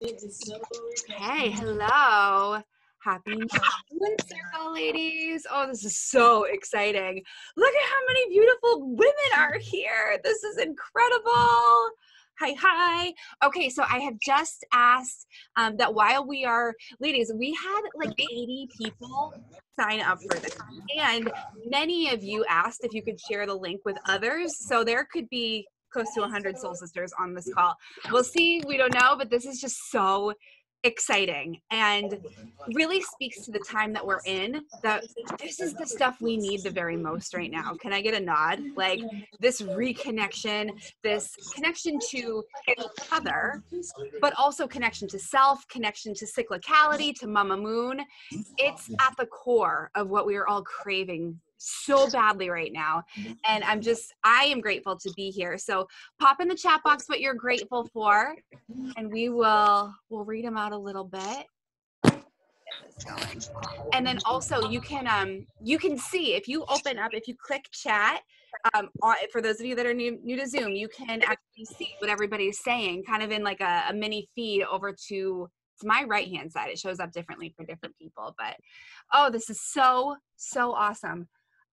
Okay, hello. Happy New Moon Circle, ladies. Oh, this is so exciting. Look at how many beautiful women are here. This is incredible. Hi, hi. Okay, so I have just asked that while we are, ladies, we had like 80 people sign up for this. And many of you asked if you could share the link with others. So there could be close to 100 soul sisters on this call. We'll see. We don't know, but this is just so exciting and really speaks to the time that we're in, that this is the stuff we need the very most right now. Can I get a nod? Like this reconnection, this connection to each other, but also connection to self, connection to cyclicality, to Mama Moon. It's at the core of what we are all craving so badly right now. And I am grateful to be here. So pop in the chat box what you're grateful for, and we'll read them out a little bit. And then also you can see, if you open up, if you click chat, for those of you that are new to Zoom, you can actually see what everybody's saying, kind of in like a mini feed over to my right hand side. It shows up differently for different people, but oh, this is so awesome.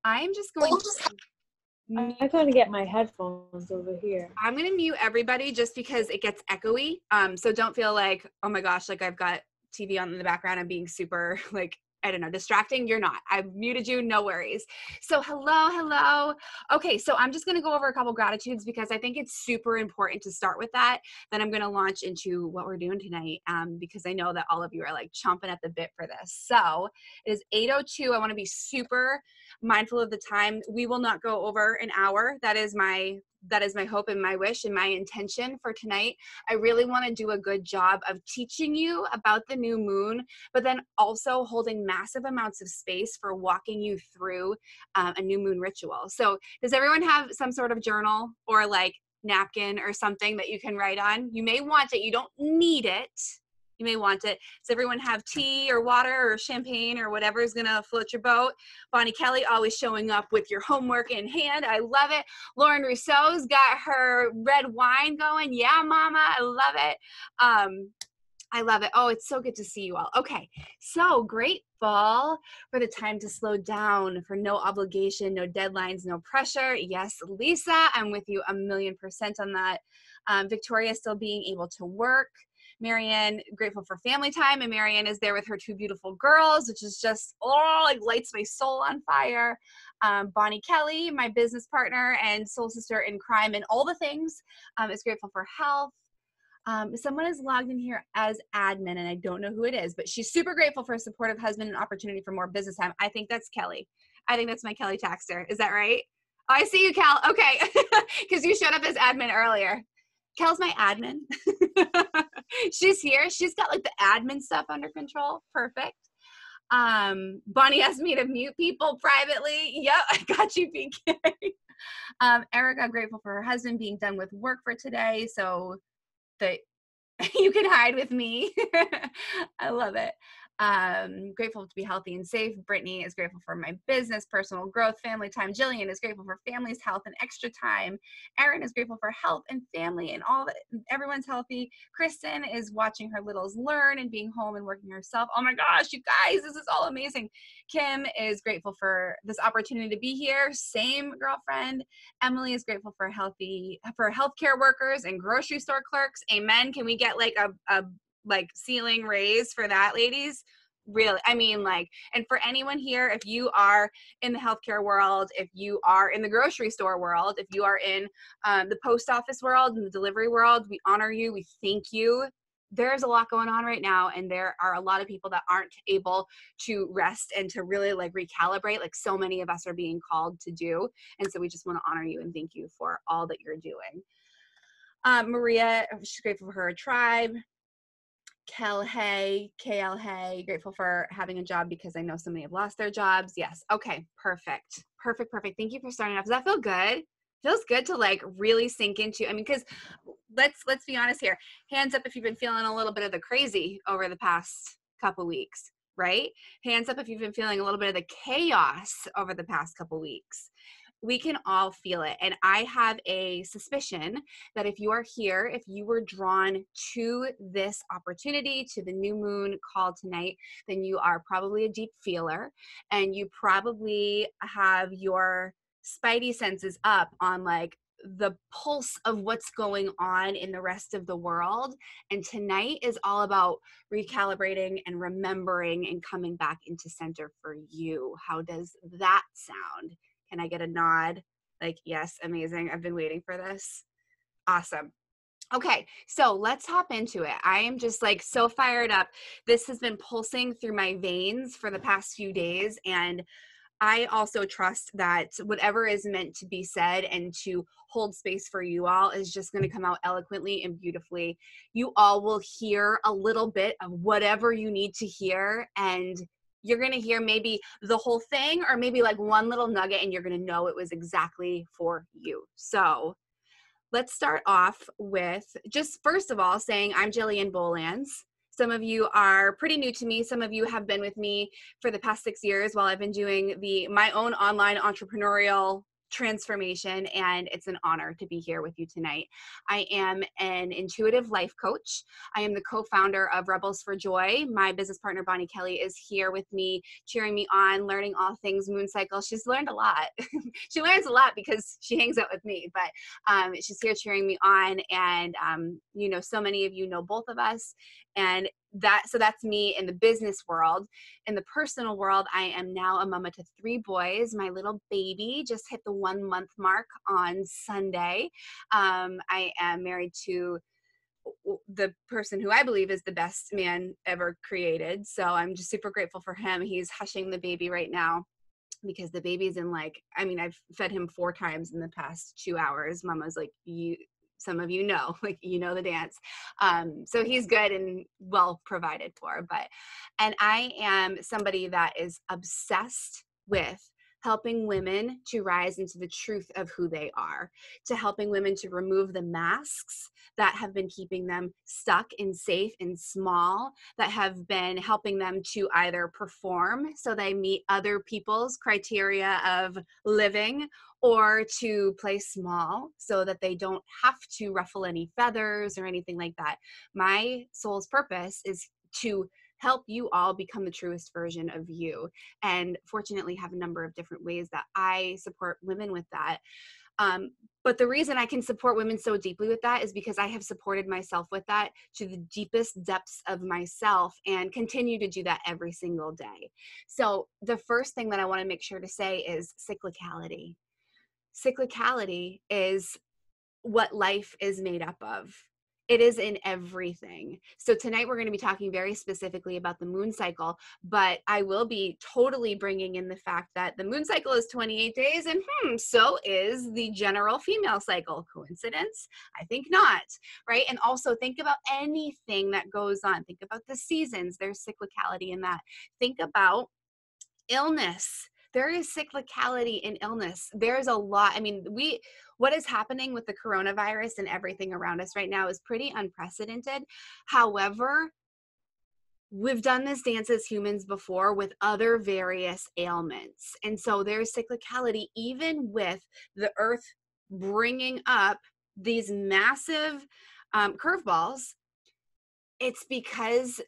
I'm just going to I gotta get my headphones over here. I'm going to mute everybody just because it gets echoey. So don't feel like, oh my gosh, like I've got TV on in the background. I'm being super like, I don't know, distracting. You're not. I've muted you. No worries. So hello. Okay. So I'm just going to go over a couple gratitudes because I think it's super important to start with that. Then I'm going to launch into what we're doing tonight, because I know that all of you are like chomping at the bit for this. So it is 8:02. I want to be super mindful of the time. We will not go over an hour. That is my hope and my wish and my intention for tonight. I really want to do a good job of teaching you about the new moon, but then also holding massive amounts of space for walking you through a new moon ritual. So does everyone have some sort of journal or like napkin or something that you can write on? You may want it. You don't need it. You may want it. Does everyone have tea or water or champagne or whatever is going to float your boat? Bonnie Kelly always showing up with your homework in hand. I love it. Lauren Rousseau's got her red wine going. Yeah, mama. I love it. I love it. Oh, it's so good to see you all. Okay, so grateful for the time to slow down, for no obligation, no deadlines, no pressure. Yes, Lisa, I'm with you 1,000,000% on that. Victoria still being able to work. Marianne, grateful for family time, and Marianne is there with her two beautiful girls, which is just, like lights my soul on fire. Bonnie Kelly, my business partner and soul sister in crime and all the things, is grateful for health. Someone is logged in here as admin, and I don't know who it is, but she's super grateful for a supportive husband and opportunity for more business time. I think that's Kelly. I think that's my Kelly Taxter. Is that right? Oh, I see you, Kel. Okay, because you showed up as admin earlier. Kel's my admin. She's here. She's got like the admin stuff under control. Perfect. Bonnie asked me to mute people privately. Yep, I got you, PK. Erica, grateful for her husband being done with work for today, so that you can hide with me. I love it. Grateful to be healthy and safe. Brittany is grateful for my business, personal growth, family time. Jillian is grateful for family's health and extra time. Erin is grateful for health and family and all that. Everyone's healthy. Kristen is watching her littles learn and being home and working herself. Oh my gosh, you guys, this is all amazing. Kim is grateful for this opportunity to be here. Same, girlfriend. Emily is grateful for healthcare workers and grocery store clerks. Amen. Can we get like a ceiling raise for that, ladies? Really, I mean, like, and for anyone here, if you are in the healthcare world, if you are in the grocery store world, if you are in the post office world and the delivery world, we honor you. We thank you. There's a lot going on right now, and there are a lot of people that aren't able to rest and to really like recalibrate, like so many of us are being called to do. And so we just want to honor you and thank you for all that you're doing. Maria, she's grateful for her tribe. KL, hey, grateful for having a job because I know so many have lost their jobs. Yes. Okay. Perfect. Thank you for starting off. Does that feel good? Feels good to like really sink into, I mean, because let's be honest here. Hands up if you've been feeling a little bit of the crazy over the past couple weeks, right? Hands up if you've been feeling a little bit of the chaos over the past couple weeks. we can all feel it. And I have a suspicion that if you are here, if you were drawn to this opportunity, to the new moon call tonight, then you are probably a deep feeler, and you probably have your spidey senses up on like the pulse of what's going on in the rest of the world. And tonight is all about recalibrating and remembering and coming back into center for you. How does that sound? Can I get a nod? Like, yes, amazing. I've been waiting for this. Awesome. Okay, so let's hop into it. I am just like so fired up. This has been pulsing through my veins for the past few days, and I also trust that whatever is meant to be said and to hold space for you all is just going to come out eloquently and beautifully. You all will hear a little bit of whatever you need to hear, and you're going to hear maybe the whole thing or maybe like one little nugget, and you're going to know it was exactly for you. So let's start off with just first of all saying I'm Jillian Bolans. Some of you are pretty new to me. Some of you have been with me for the past 6 years while I've been doing my own online entrepreneurial transformation, and it's an honor to be here with you tonight. I am an intuitive life coach. I am the co-founder of Rebels for Joy. My business partner, Bonnie Kelly, is here with me, cheering me on, learning all things moon cycle. She's learned a lot. She learns a lot because she hangs out with me, but she's here cheering me on. And, so many of you know both of us. And that's me in the business world. In the personal world, I am now a mama to 3 boys. My little baby just hit the 1-month mark on Sunday. I am married to the person who I believe is the best man ever created. So I'm just super grateful for him. He's hushing the baby right now because the baby's in I've fed him 4 times in the past 2 hours. Mama's like, some of you know, the dance. So he's good and well provided for. And I am somebody that is obsessed with helping women to rise into the truth of who they are, to helping women to remove the masks that have been keeping them stuck and safe and small, that have been helping them to either perform so they meet other people's criteria of living, or to play small so that they don't have to ruffle any feathers or anything like that. My soul's purpose is to help you all become the truest version of you. And fortunately have a number of different ways that I support women with that. But the reason I can support women so deeply with that is because I have supported myself with that to the deepest depths of myself and continue to do that every single day. So the first thing that I want to make sure to say is cyclicality. Cyclicality is what life is made up of. It is in everything. So tonight we're going to be talking very specifically about the moon cycle, but I will be totally bringing in the fact that the moon cycle is 28 days and so is the general female cycle. Coincidence? I think not, right? And also think about anything that goes on. Think about the seasons. There's cyclicality in that. Think about illness. There is cyclicality in illness. There's a lot. What is happening with the coronavirus and everything around us right now is pretty unprecedented. However, we've done this dance as humans before with other various ailments. And so there's cyclicality even with the earth bringing up these massive curveballs. It's because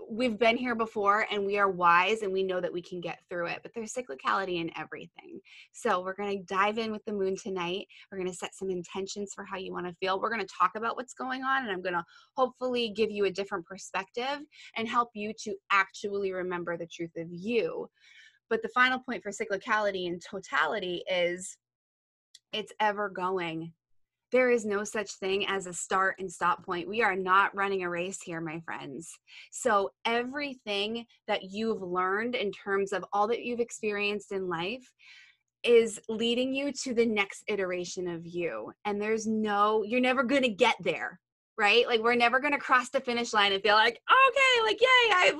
we've been here before and we are wise and we know that we can get through it, but there's cyclicality in everything. So we're going to dive in with the moon tonight. We're going to set some intentions for how you want to feel. We're going to talk about what's going on, and I'm going to hopefully give you a different perspective and help you to actually remember the truth of you. But the final point for cyclicality in totality is it's ever going. There is no such thing as a start and stop point. We are not running a race here, my friends. So everything that you've learned in terms of all that you've experienced in life is leading you to the next iteration of you. And you're never going to get there, right? Like, we're never going to cross the finish line and feel like, okay, like, yay, I've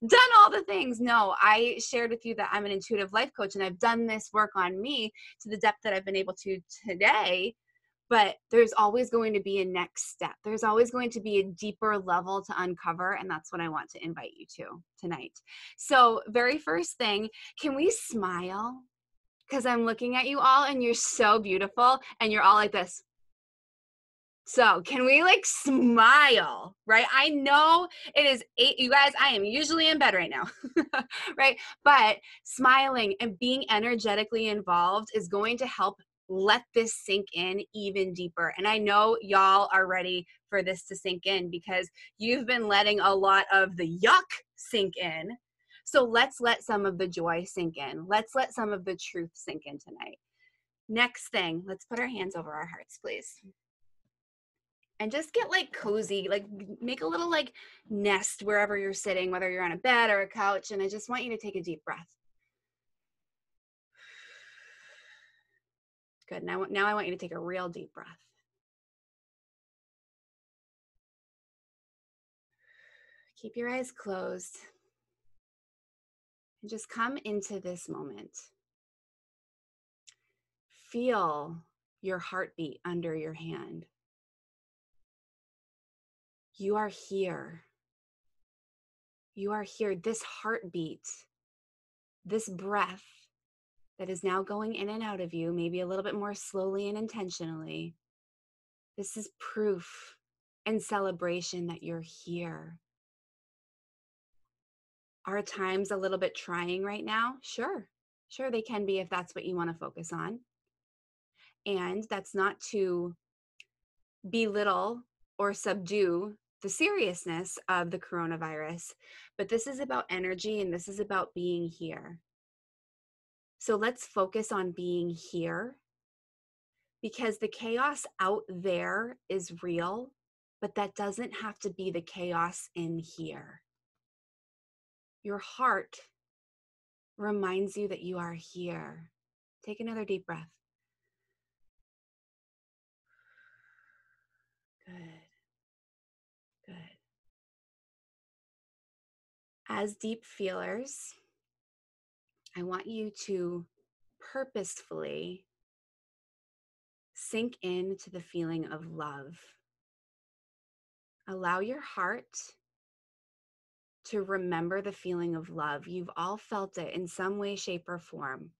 done all the things. No, I shared with you that I'm an intuitive life coach, and I've done this work on me to the depth that I've been able to today. But there's always going to be a next step. There's always going to be a deeper level to uncover. And that's what I want to invite you to tonight. So very first thing, can we smile? because I'm looking at you all and you're so beautiful and you're all like this. So can we like smile, right? I know it is 8, you guys, I am usually in bed right now, right? But smiling and being energetically involved is going to help let this sink in even deeper. And I know y'all are ready for this to sink in because you've been letting a lot of the yuck sink in. So let's let some of the joy sink in. Let's let some of the truth sink in tonight. Next thing, let's put our hands over our hearts, please. And just get like cozy, like make a little like nest wherever you're sitting, whether you're on a bed or a couch. And I just want you to take a deep breath. Good. Now I want you to take a real deep breath. Keep your eyes closed and just come into this moment. Feel your heartbeat under your hand. You are here. You are here. This heartbeat, this breath that is now going in and out of you, maybe a little bit more slowly and intentionally. This is proof and celebration that you're here. Are times a little bit trying right now? Sure. Sure, they can be if that's what you want to focus on. And that's not to belittle or subdue the seriousness of the coronavirus, but this is about energy and this is about being here. So let's focus on being here because the chaos out there is real, but that doesn't have to be the chaos in here. Your heart reminds you that you are here. Take another deep breath. Good. Good. As deep feelers, I want you to purposefully sink into the feeling of love. Allow your heart to remember the feeling of love. You've all felt it in some way, shape, or form.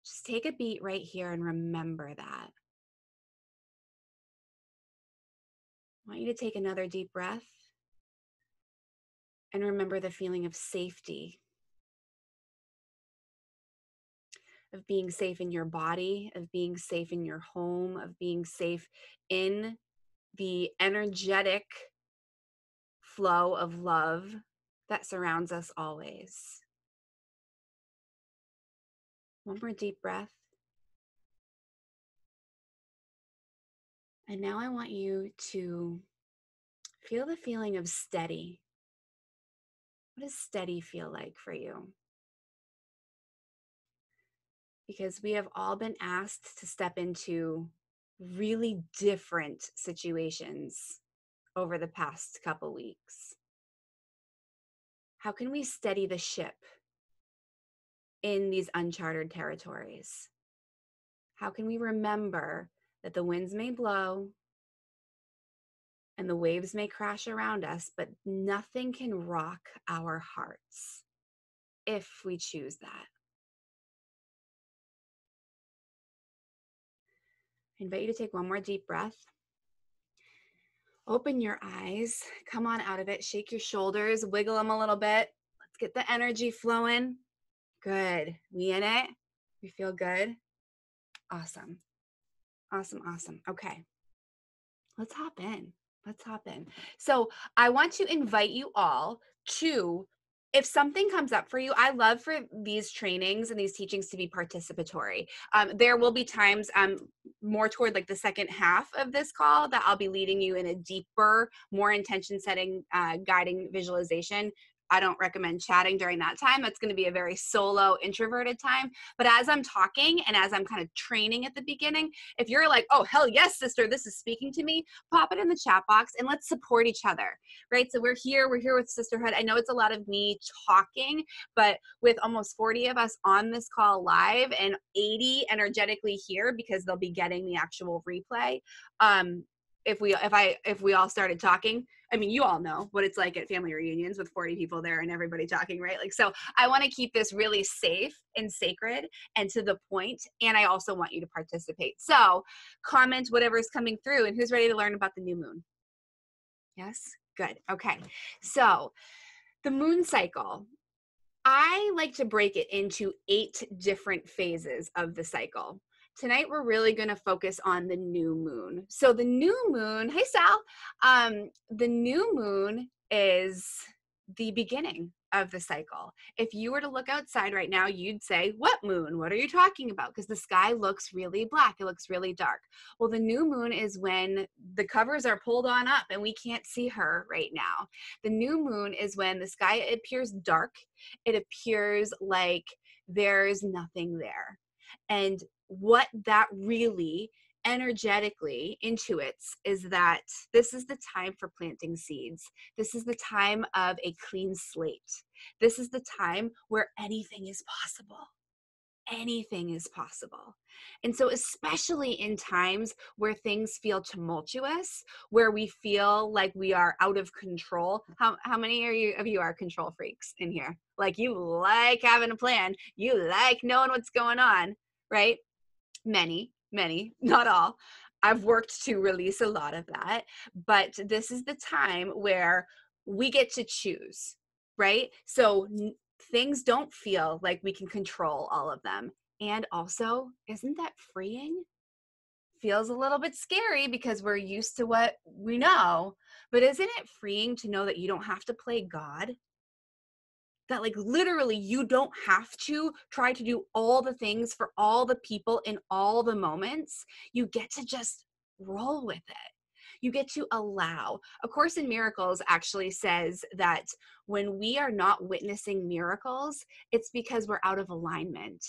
Just take a beat right here and remember that. I want you to take another deep breath and remember the feeling of safety, of being safe in your body, of being safe in your home, of being safe in the energetic flow of love that surrounds us always. One more deep breath. And now I want you to feel the feeling of steady. What does steady feel like for you? Because we have all been asked to step into really different situations over the past couple weeks. How can we steady the ship in these uncharted territories? How can we remember that the winds may blow and the waves may crash around us, but nothing can rock our hearts if we choose that? I invite you to take one more deep breath. Open your eyes, come on out of it, shake your shoulders, wiggle them a little bit. Let's get the energy flowing. Good. We in it? We feel good? Awesome. Awesome, awesome. Okay. Let's hop in. Let's hop in. So I want to invite you all to, if something comes up for you, I love for these trainings and these teachings to be participatory. There will be times more toward like the second half of this call that I'll be leading you in a deeper, more intention setting, guiding visualization. I don't recommend chatting during that time. That's going to be a very solo, introverted time. But as I'm talking and as I'm kind of training at the beginning, if you're like, oh, hell yes, sister, this is speaking to me, pop it in the chat box and let's support each other, right? So we're here with Sisterhood. I know it's a lot of me talking, but with almost 40 of us on this call live and 80 energetically here because they'll be getting the actual replay, if we all started talking. I mean, you all know what it's like at family reunions with 40 people there and everybody talking, right? Like, so I want to keep this really safe and sacred and to the point, and I also want you to participate. So comment whatever's coming through, and who's ready to learn about the new moon? Yes? Good. Okay. So the moon cycle, I like to break it into 8 different phases of the cycle. Tonight, we're really going to focus on the new moon. So the new moon, hey, Sal, the new moon is the beginning of the cycle. If you were to look outside right now, you'd say, what moon? What are you talking about? Because the sky looks really black. It looks really dark. Well, the new moon is when the covers are pulled on up and we can't see her right now. The new moon is when the sky appears dark. It appears like there's nothing there. And what that really energetically intuits is that this is the time for planting seeds. This is the time of a clean slate. This is the time where anything is possible. Anything is possible. And so, especially in times where things feel tumultuous, where we feel like we are out of control. How many of you are control freaks in here? Like, you like having a plan, you like knowing what's going on, right? Many, not all. I've worked to release a lot of that, but this is the time where we get to choose, right? So things don't feel like we can control all of them. And also, isn't that freeing? Feels a little bit scary because we're used to what we know, but isn't it freeing to know that you don't have to play God? That like literally you don't have to try to do all the things for all the people in all the moments. You get to just roll with it. You get to allow. A Course in Miracles actually says that when we are not witnessing miracles, it's because we're out of alignment.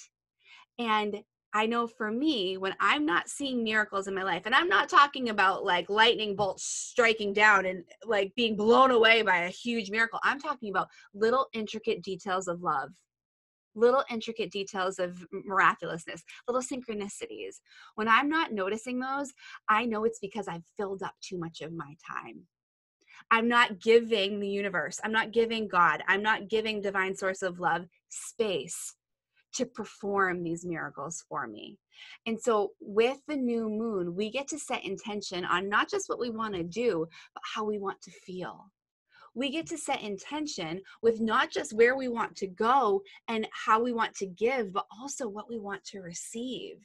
And I know for me, when I'm not seeing miracles in my life, and I'm not talking about like lightning bolts striking down and like being blown away by a huge miracle. I'm talking about little intricate details of love, little intricate details of miraculousness, little synchronicities. When I'm not noticing those, I know it's because I've filled up too much of my time. I'm not giving the universe, I'm not giving God, I'm not giving divine source of love space to perform these miracles for me. And so with the new moon, we get to set intention on not just what we want to do, but how we want to feel. We get to set intention with not just where we want to go and how we want to give, but also what we want to receive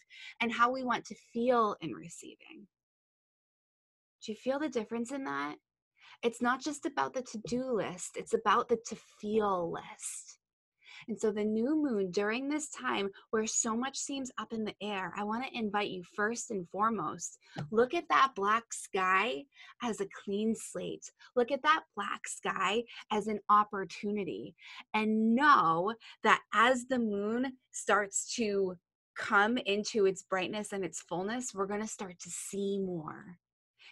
and how we want to feel in receiving. Do you feel the difference in that? It's not just about the to-do list, it's about the to-feel list. And so the new moon during this time where so much seems up in the air, I want to invite you first and foremost, look at that black sky as a clean slate. Look at that black sky as an opportunity and know that as the moon starts to come into its brightness and its fullness, we're going to start to see more.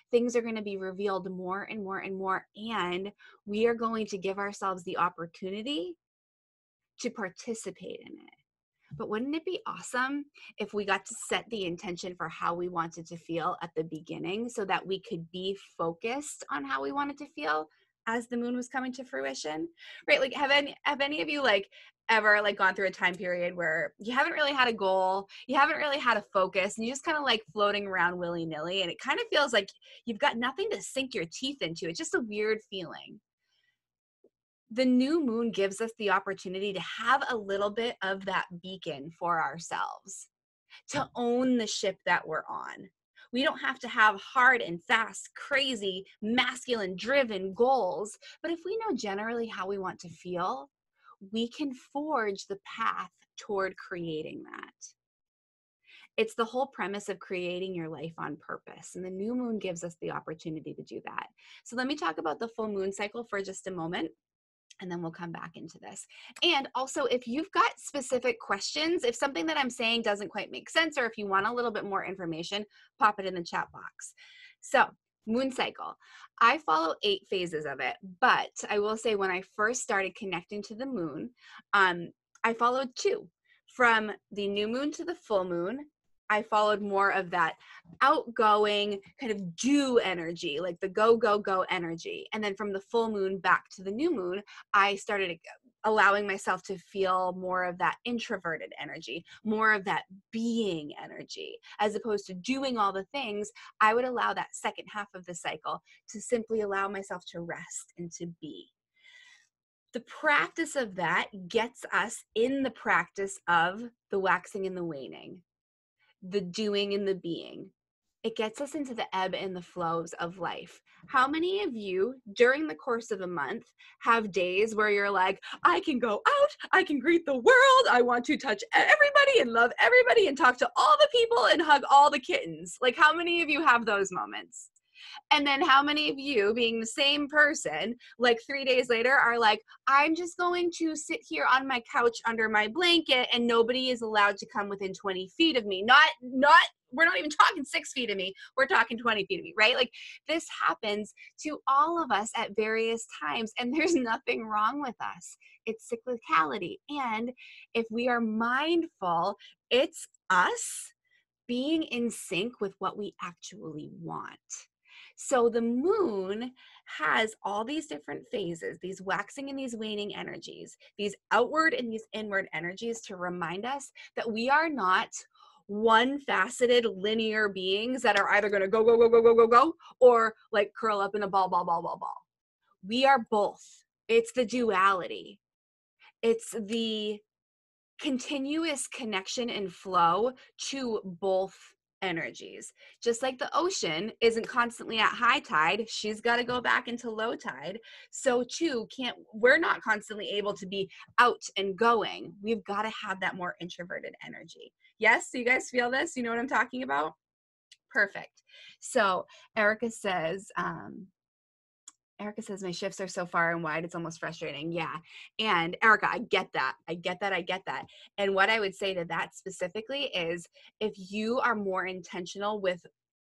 Things are going to be revealed more and more and more, and we are going to give ourselves the opportunity to participate in it. But wouldn't it be awesome if we got to set the intention for how we wanted to feel at the beginning so that we could be focused on how we wanted to feel as the moon was coming to fruition? Right? Like have any of you like ever like gone through a time period where you haven't really had a goal, you haven't really had a focus, and you just kind of like floating around willy-nilly, and it kind of feels like you've got nothing to sink your teeth into. It's just a weird feeling. The new moon gives us the opportunity to have a little bit of that beacon for ourselves, to own the ship that we're on. We don't have to have hard and fast, crazy, masculine driven goals, but if we know generally how we want to feel, we can forge the path toward creating that. It's the whole premise of creating your life on purpose, and the new moon gives us the opportunity to do that. So let me talk about the full moon cycle for just a moment, and then we'll come back into this. And also, if you've got specific questions, if something that I'm saying doesn't quite make sense, or if you want a little bit more information, pop it in the chat box. So, moon cycle. I follow 8 phases of it, but I will say when I first started connecting to the moon, I followed 2. From the new moon to the full moon, I followed more of that outgoing kind of do energy, like the go, go, go energy. And then from the full moon back to the new moon, I started allowing myself to feel more of that introverted energy, more of that being energy, as opposed to doing all the things. I would allow that second half of the cycle to simply allow myself to rest and to be. The practice of that gets us in the practice of the waxing and the waning, the doing and the being. It gets us into the ebb and the flows of life. How many of you during the course of a month have days where you're like, I can go out, I can greet the world, I want to touch everybody and love everybody and talk to all the people and hug all the kittens? Like, how many of you have those moments? And then how many of you, being the same person, like 3 days later are like, I'm just going to sit here on my couch under my blanket and nobody is allowed to come within 20 feet of me. We're not even talking 6 feet of me. We're talking 20 feet of me, right? Like, this happens to all of us at various times, and there's nothing wrong with us. It's cyclicality. And if we are mindful, it's us being in sync with what we actually want. So the moon has all these different phases, these waxing and these waning energies, these outward and these inward energies, to remind us that we are not one-faceted linear beings that are either going to go, go, go, go, go, go, go, or like curl up in a ball, ball, ball, ball, ball. We are both. It's the duality. It's the continuous connection and flow to both energies. Just like the ocean isn't constantly at high tide, she's got to go back into low tide. So too, we're not constantly able to be out and going. We've got to have that more introverted energy. Yes, so you guys feel this? You know what I'm talking about? Perfect. So Erica says, my shifts are so far and wide, it's almost frustrating. Yeah. And Erica, I get that. And what I would say to that specifically is, if you are more intentional with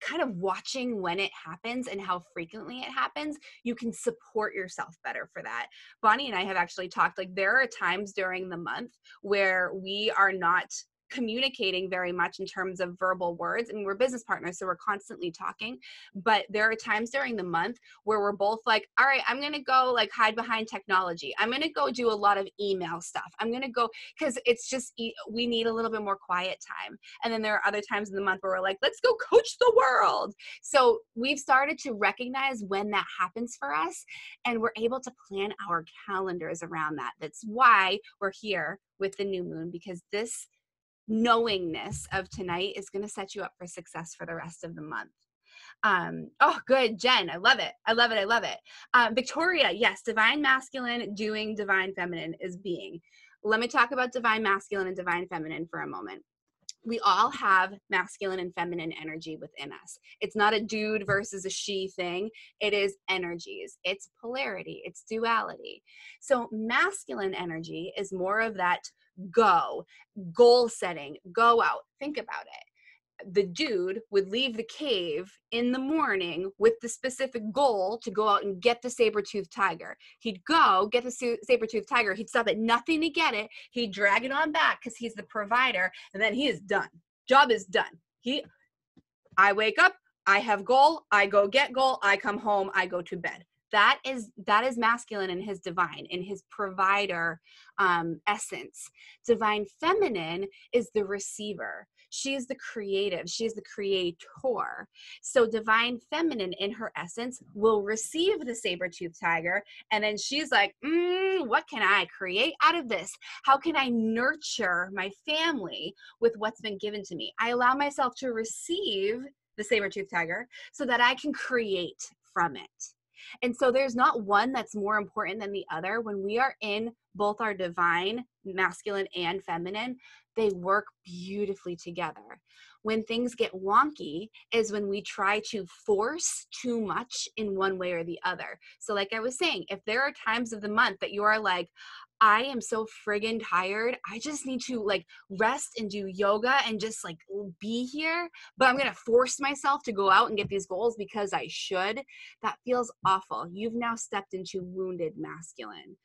kind of watching when it happens and how frequently it happens, you can support yourself better for that. Bonnie and I have actually talked, like, there are times during the month where we are not communicating very much in terms of verbal words. I mean, we're business partners, so we're constantly talking, but there are times during the month where we're both like, all right, I'm going to go like hide behind technology. I'm going to go do a lot of email stuff. I'm going to go, because it's just, we need a little bit more quiet time. And then there are other times in the month where we're like, let's go coach the world. So we've started to recognize when that happens for us, and we're able to plan our calendars around that. That's why we're here with the new moon, because this knowingness of tonight is going to set you up for success for the rest of the month. Oh, good, Jen. I love it. Victoria, yes, divine masculine doing divine feminine is being. Let me talk about divine masculine and divine feminine for a moment. We all have masculine and feminine energy within us. It's not a dude versus a she thing. It is energies. It's polarity. It's duality. So masculine energy is more of that goal setting, go out, think about it. The dude would leave the cave in the morning with the specific goal to go out and get the saber-toothed tiger. He'd go get the saber-toothed tiger. He'd stop at nothing to get it. He'd drag it on back because he's the provider, and then he is done. Job is done. I wake up, I have goal, I go get goal, I come home, I go to bed. That is masculine in his divine, in his provider essence. Divine feminine is the receiver. She is the creative. She is the creator. So divine feminine in her essence will receive the saber-toothed tiger, and then she's like, what can I create out of this? How can I nurture my family with what's been given to me? I allow myself to receive the saber-toothed tiger so that I can create from it. And so there's not one that's more important than the other. When we are in both our divine, masculine and feminine, they work beautifully together. When things get wonky is when we try to force too much in one way or the other. So like I was saying, if there are times of the month that you are like, I am so friggin' tired, I just need to like rest and do yoga and just like be here, but I'm going to force myself to go out and get these goals because I should, that feels awful. You've now stepped into wounded masculine.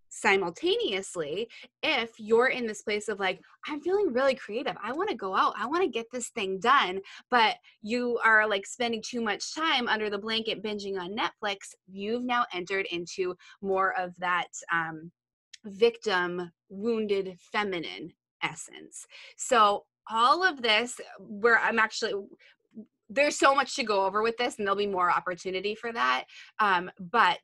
simultaneously, if you're in this place of like, I'm feeling really creative, I want to go out, I want to get this thing done, but you are like spending too much time under the blanket binging on Netflix, you've now entered into more of that victim, wounded feminine essence. So all of this, where there's so much to go over with this, and there'll be more opportunity for that. But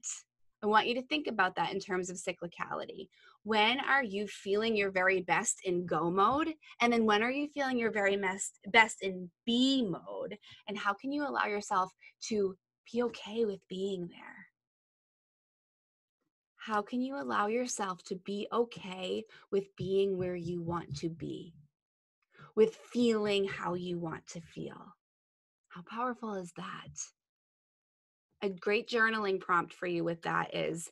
I want you to think about that in terms of cyclicality. When are you feeling your very best in go mode? And then when are you feeling your very best in be mode? And how can you allow yourself to be okay with being there? How can you allow yourself to be okay with being where you want to be, with feeling how you want to feel? How powerful is that? A great journaling prompt for you with that is,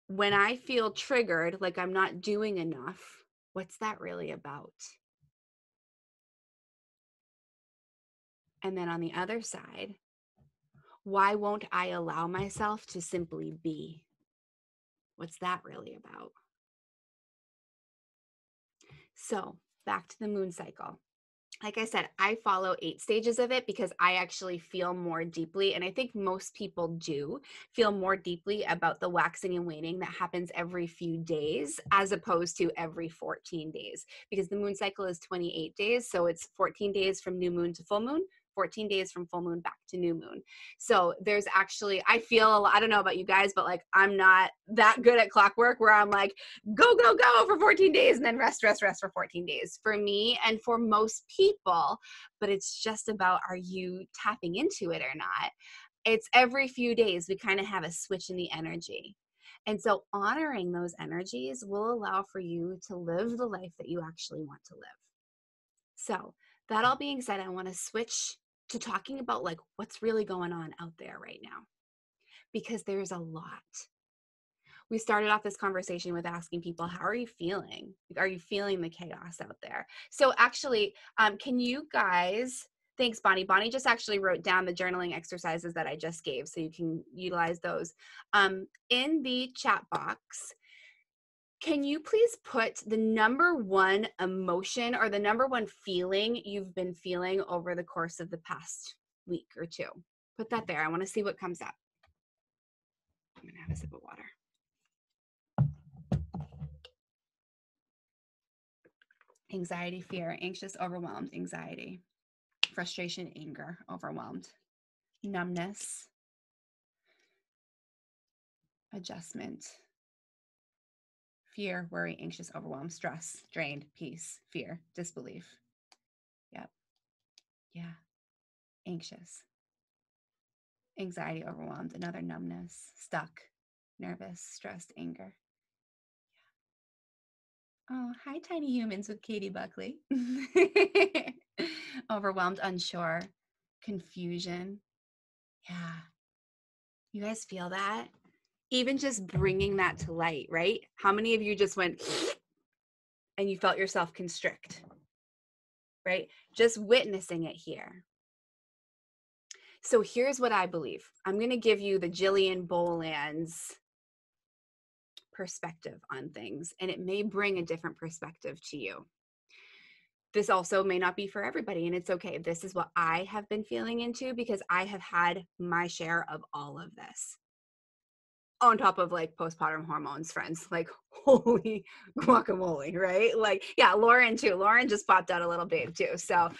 when I feel triggered, like I'm not doing enough, what's that really about? And then on the other side, why won't I allow myself to simply be? What's that really about? So back to the moon cycle. Like I said, I follow 8 stages of it because I actually feel more deeply, and I think most people do feel more deeply about the waxing and waning that happens every few days as opposed to every 14 days, because the moon cycle is 28 days. So it's 14 days from new moon to full moon, 14 days from full moon back to new moon. So there's actually, I feel, I don't know about you guys, but like I'm not that good at clockwork where I'm like, go, go, go for 14 days and then rest, rest, rest for 14 days. For me and for most people, but it's just about, are you tapping into it or not? It's every few days we kind of have a switch in the energy. And so honoring those energies will allow for you to live the life that you actually want to live. So that all being said, I want to switch to talking about like what's really going on out there right now, because there's a lot. We started off this conversation with asking people, how are you feeling? Are you feeling the chaos out there? So actually, can you guys, thanks Bonnie. Bonnie just actually wrote down the journaling exercises that I just gave, so you can utilize those. In the chat box, can you please put the number one emotion or the number one feeling you've been feeling over the course of the past week or two? Put that there. I want to see what comes up. I'm going to have a sip of water. Anxiety, fear, anxious, overwhelmed, anxiety, frustration, anger, overwhelmed, numbness, adjustment, fear, worry, anxious, overwhelmed, stress, drained, peace, fear, disbelief. Yep. Yeah. Anxious, anxiety, overwhelmed, another numbness, stuck, nervous, stressed, anger. Yeah. Oh, hi, tiny humans with Katie Buckley. Overwhelmed, unsure, confusion. Yeah. You guys feel that? Even just bringing that to light, right? How many of you just went and you felt yourself constrict, right? Just witnessing it here. So here's what I believe. I'm going to give you the Jillian Boland's perspective on things, and it may bring a different perspective to you. This also may not be for everybody, and it's okay. This is what I have been feeling into because I have had my share of all of this. On top of like postpartum hormones, friends, like holy guacamole, right? Like, yeah, Lauren too. Lauren just popped out a little babe too. So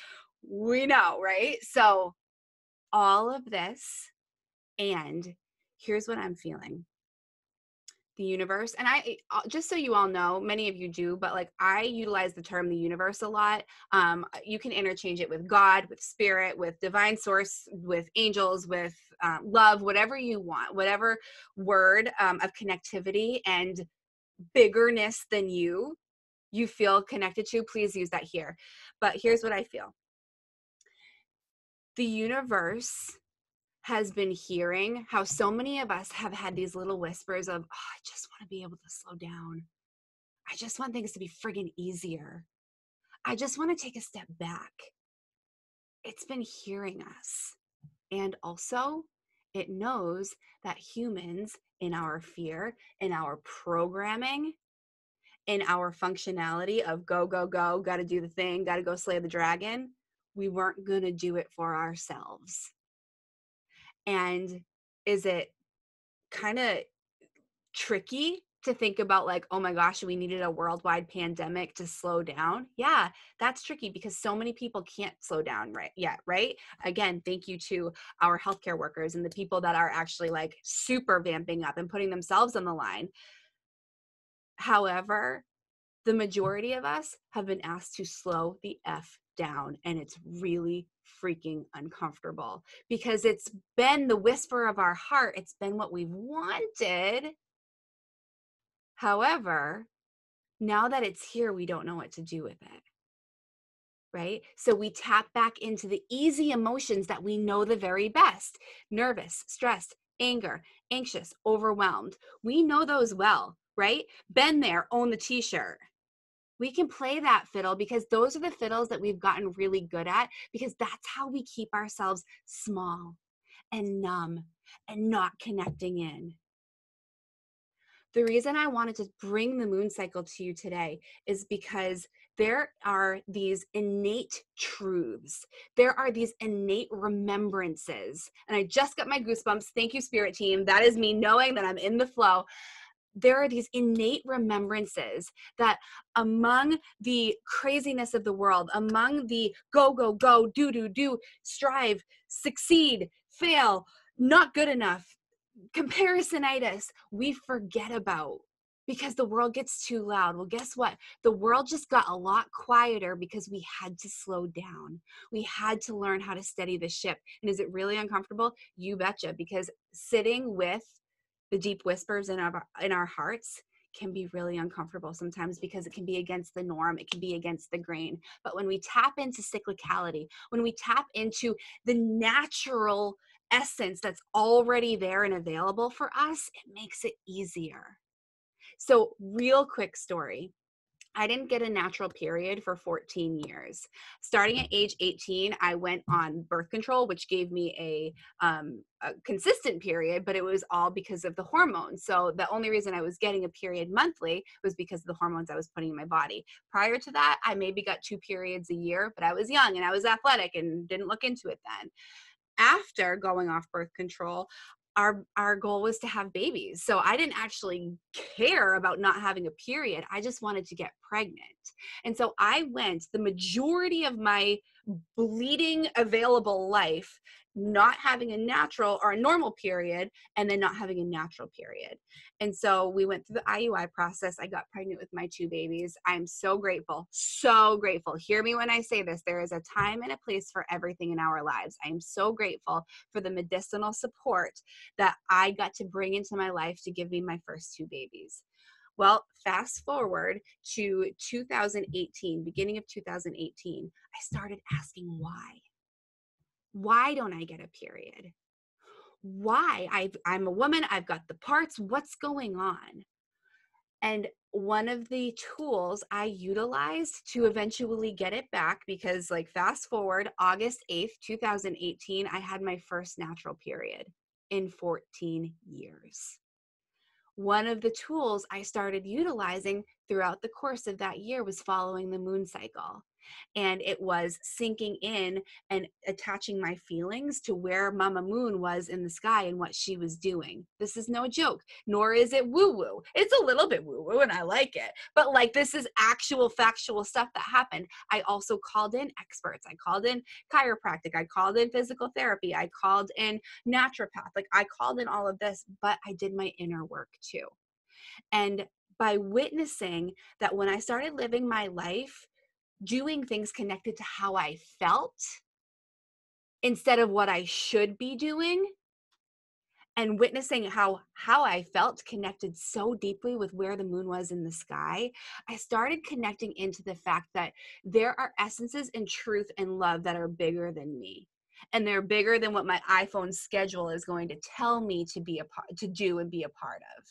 we know, right? So all of this, and here's what I'm feeling. The universe, and I, just so you all know, many of you do, but like I utilize the term the universe a lot. You can interchange it with God, with spirit, with divine source, with angels, with love, whatever you want, whatever word of connectivity and biggerness than you feel connected to, please use that here. But here's what I feel. The universe has been hearing how so many of us have had these little whispers of, oh, I just want to be able to slow down. I just want things to be friggin' easier. I just want to take a step back. It's been hearing us. And also, It knows that humans, in our fear, in our programming, in our functionality of go, go, go, got to do the thing, got to go slay the dragon, we weren't going to do it for ourselves. And is it kind of tricky to think about, like, oh my gosh, we needed a worldwide pandemic to slow down? Yeah, that's tricky because so many people can't slow down right yet, right? Again, thank you to our healthcare workers and the people that are actually like super vamping up and putting themselves on the line. However, the majority of us have been asked to slow the F down, and it's really freaking uncomfortable because it's been the whisper of our heart. It's been what we've wanted. However, now that it's here, we don't know what to do with it, right? So we tap back into the easy emotions that we know the very best: nervous, stressed, anger, anxious, overwhelmed. We know those well, right? Been there, own the t-shirt. We can play that fiddle because those are the fiddles that we've gotten really good at, because that's how we keep ourselves small and numb and not connecting in. The reason I wanted to bring the moon cycle to you today is because there are these innate truths. There are these innate remembrances. And I just got my goosebumps. Thank you, Spirit Team. That is me knowing that I'm in the flow. There are these innate remembrances that among the craziness of the world, among the go, go, go, do, do, do, strive, succeed, fail, not good enough, comparisonitis, we forget about because the world gets too loud. Well, guess what? The world just got a lot quieter because we had to slow down. We had to learn how to steady the ship. And is it really uncomfortable? You betcha, because sitting with the deep whispers in our hearts can be really uncomfortable sometimes because it can be against the norm. It can be against the grain. But when we tap into cyclicality, when we tap into the natural essence that's already there and available for us, it makes it easier. So, real quick story. I didn't get a natural period for 14 years. Starting at age 18, I went on birth control, which gave me a consistent period, but it was all because of the hormones. So the only reason I was getting a period monthly was because of the hormones I was putting in my body. Prior to that, I maybe got 2 periods a year, but I was young and I was athletic and didn't look into it then. After going off birth control, our goal was to have babies. So I didn't actually care about not having a period. I just wanted to get pregnant. And so I went the majority of my bleeding available life not having a natural or a normal period, and then not having a natural period. And so we went through the IUI process. I got pregnant with my 2 babies. I'm so grateful, so grateful. Hear me when I say this. There is a time and a place for everything in our lives. I am so grateful for the medicinal support that I got to bring into my life to give me my first 2 babies. Well, fast forward to 2018, beginning of 2018, I started asking why. Why don't I get a period? Why? I'm a woman. I've got the parts. What's going on? And one of the tools I utilized to eventually get it back, because like fast forward August 8th, 2018, I had my first natural period in 14 years. One of the tools I started utilizing throughout the course of that year was following the moon cycle. And it was sinking in and attaching my feelings to where Mama Moon was in the sky and what she was doing. This is no joke, nor is it woo-woo. It's a little bit woo-woo and I like it. But like, this is actual factual stuff that happened. I also called in experts. I called in chiropractic. I called in physical therapy. I called in naturopath. Like, I called in all of this, but I did my inner work too. And by witnessing that, when I started living my life doing things connected to how I felt instead of what I should be doing, and witnessing how I felt connected so deeply with where the moon was in the sky, I started connecting into the fact that there are essences and truth and love that are bigger than me. And they're bigger than what my iPhone schedule is going to tell me to be a part, to do and be a part of.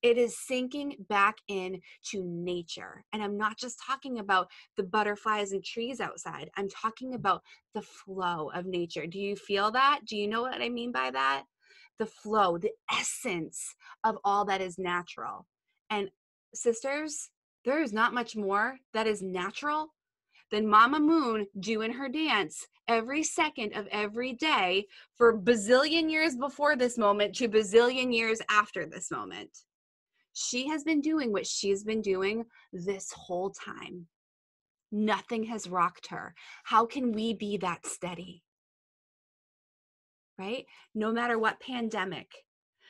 It is sinking back in to nature. And I'm not just talking about the butterflies and trees outside. I'm talking about the flow of nature. Do you feel that? Do you know what I mean by that? the flow, the essence of all that is natural. And sisters, there is not much more that is natural than Mama Moon doing her dance every second of every day for bazillion years before this moment to bazillion years after this moment. She has been doing what she's been doing this whole time. Nothing has rocked her. How can we be that steady? Right? No matter what pandemic,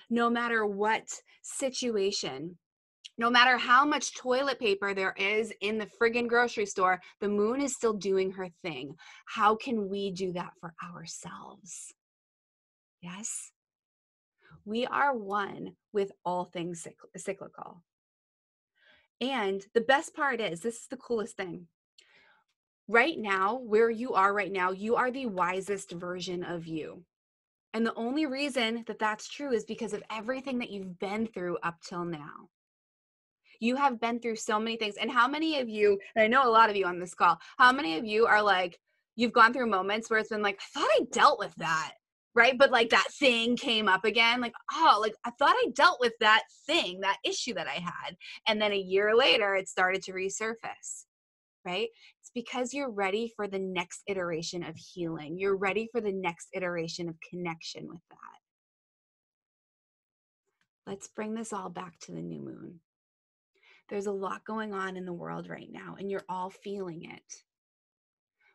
no matter what situation, no matter how much toilet paper there is in the friggin' grocery store, the moon is still doing her thing. How can we do that for ourselves? Yes? We are one with all things cyclical. And the best part is, this is the coolest thing. Right now, where you are right now, you are the wisest version of you. And the only reason that that's true is because of everything that you've been through up till now. You have been through so many things. And how many of you, and I know a lot of you on this call, how many of you are like, you've gone through moments where it's been like, I thought I dealt with that, right? But like that thing came up again, like, oh, like I thought I dealt with that thing, that issue that I had. And then a year later, it started to resurface, right? It's because you're ready for the next iteration of healing. You're ready for the next iteration of connection with that. Let's bring this all back to the new moon. There's a lot going on in the world right now, and you're all feeling it.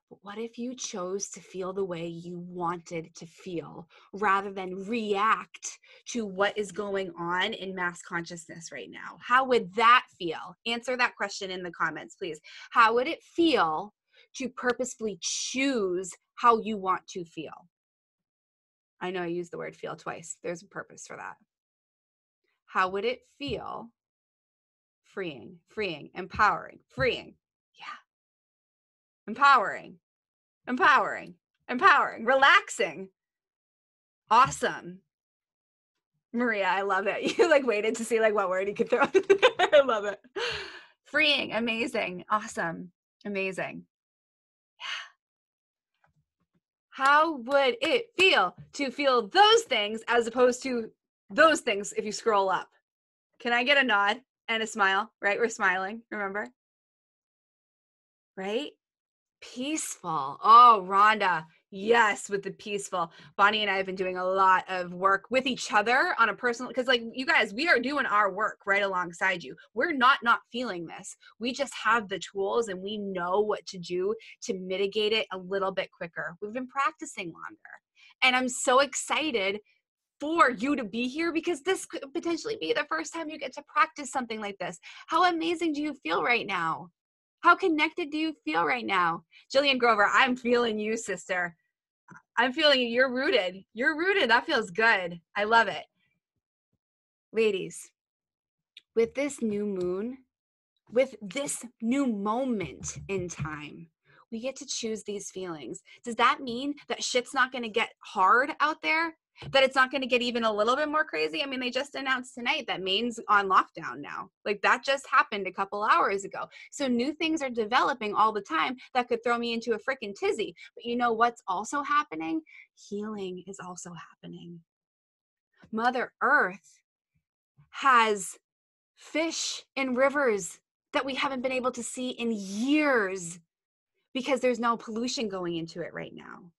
But what if you chose to feel the way you wanted to feel rather than react to what is going on in mass consciousness right now? How would that feel? Answer that question in the comments, please. How would it feel to purposefully choose how you want to feel? I know I used the word feel twice. There's a purpose for that. How would it feel? Freeing, empowering, freeing. Yeah. Empowering, relaxing. Awesome. Maria, I love it. You like waited to see like what word you could throw. I love it. Freeing, amazing, awesome, amazing. Yeah. How would it feel to feel those things as opposed to those things if you scroll up? Can I get a nod and a smile? Right? We're smiling, remember? Right? Peaceful. Oh, Rhonda. Yes, with the peaceful. Bonnie and I have been doing a lot of work with each other on a personal, because like you guys, we are doing our work right alongside you. We're not feeling this. We just have the tools and we know what to do to mitigate it a little bit quicker. We've been practicing longer. And I'm so excited for you to be here because this could potentially be the first time you get to practice something like this. How amazing do you feel right now? How connected do you feel right now? Jillian Grover, I'm feeling you, sister. I'm feeling you. You're rooted. You're rooted. That feels good. I love it. Ladies, with this new moon, with this new moment in time, we get to choose these feelings. Does that mean that shit's not going to get hard out there? That it's not going to get even a little bit more crazy? I mean, they just announced tonight that Maine's on lockdown now. Like that just happened a couple hours ago. So new things are developing all the time that could throw me into a freaking tizzy. But you know what's also happening? Healing is also happening. Mother Earth has fish in rivers that we haven't been able to see in years because there's no pollution going into it right now.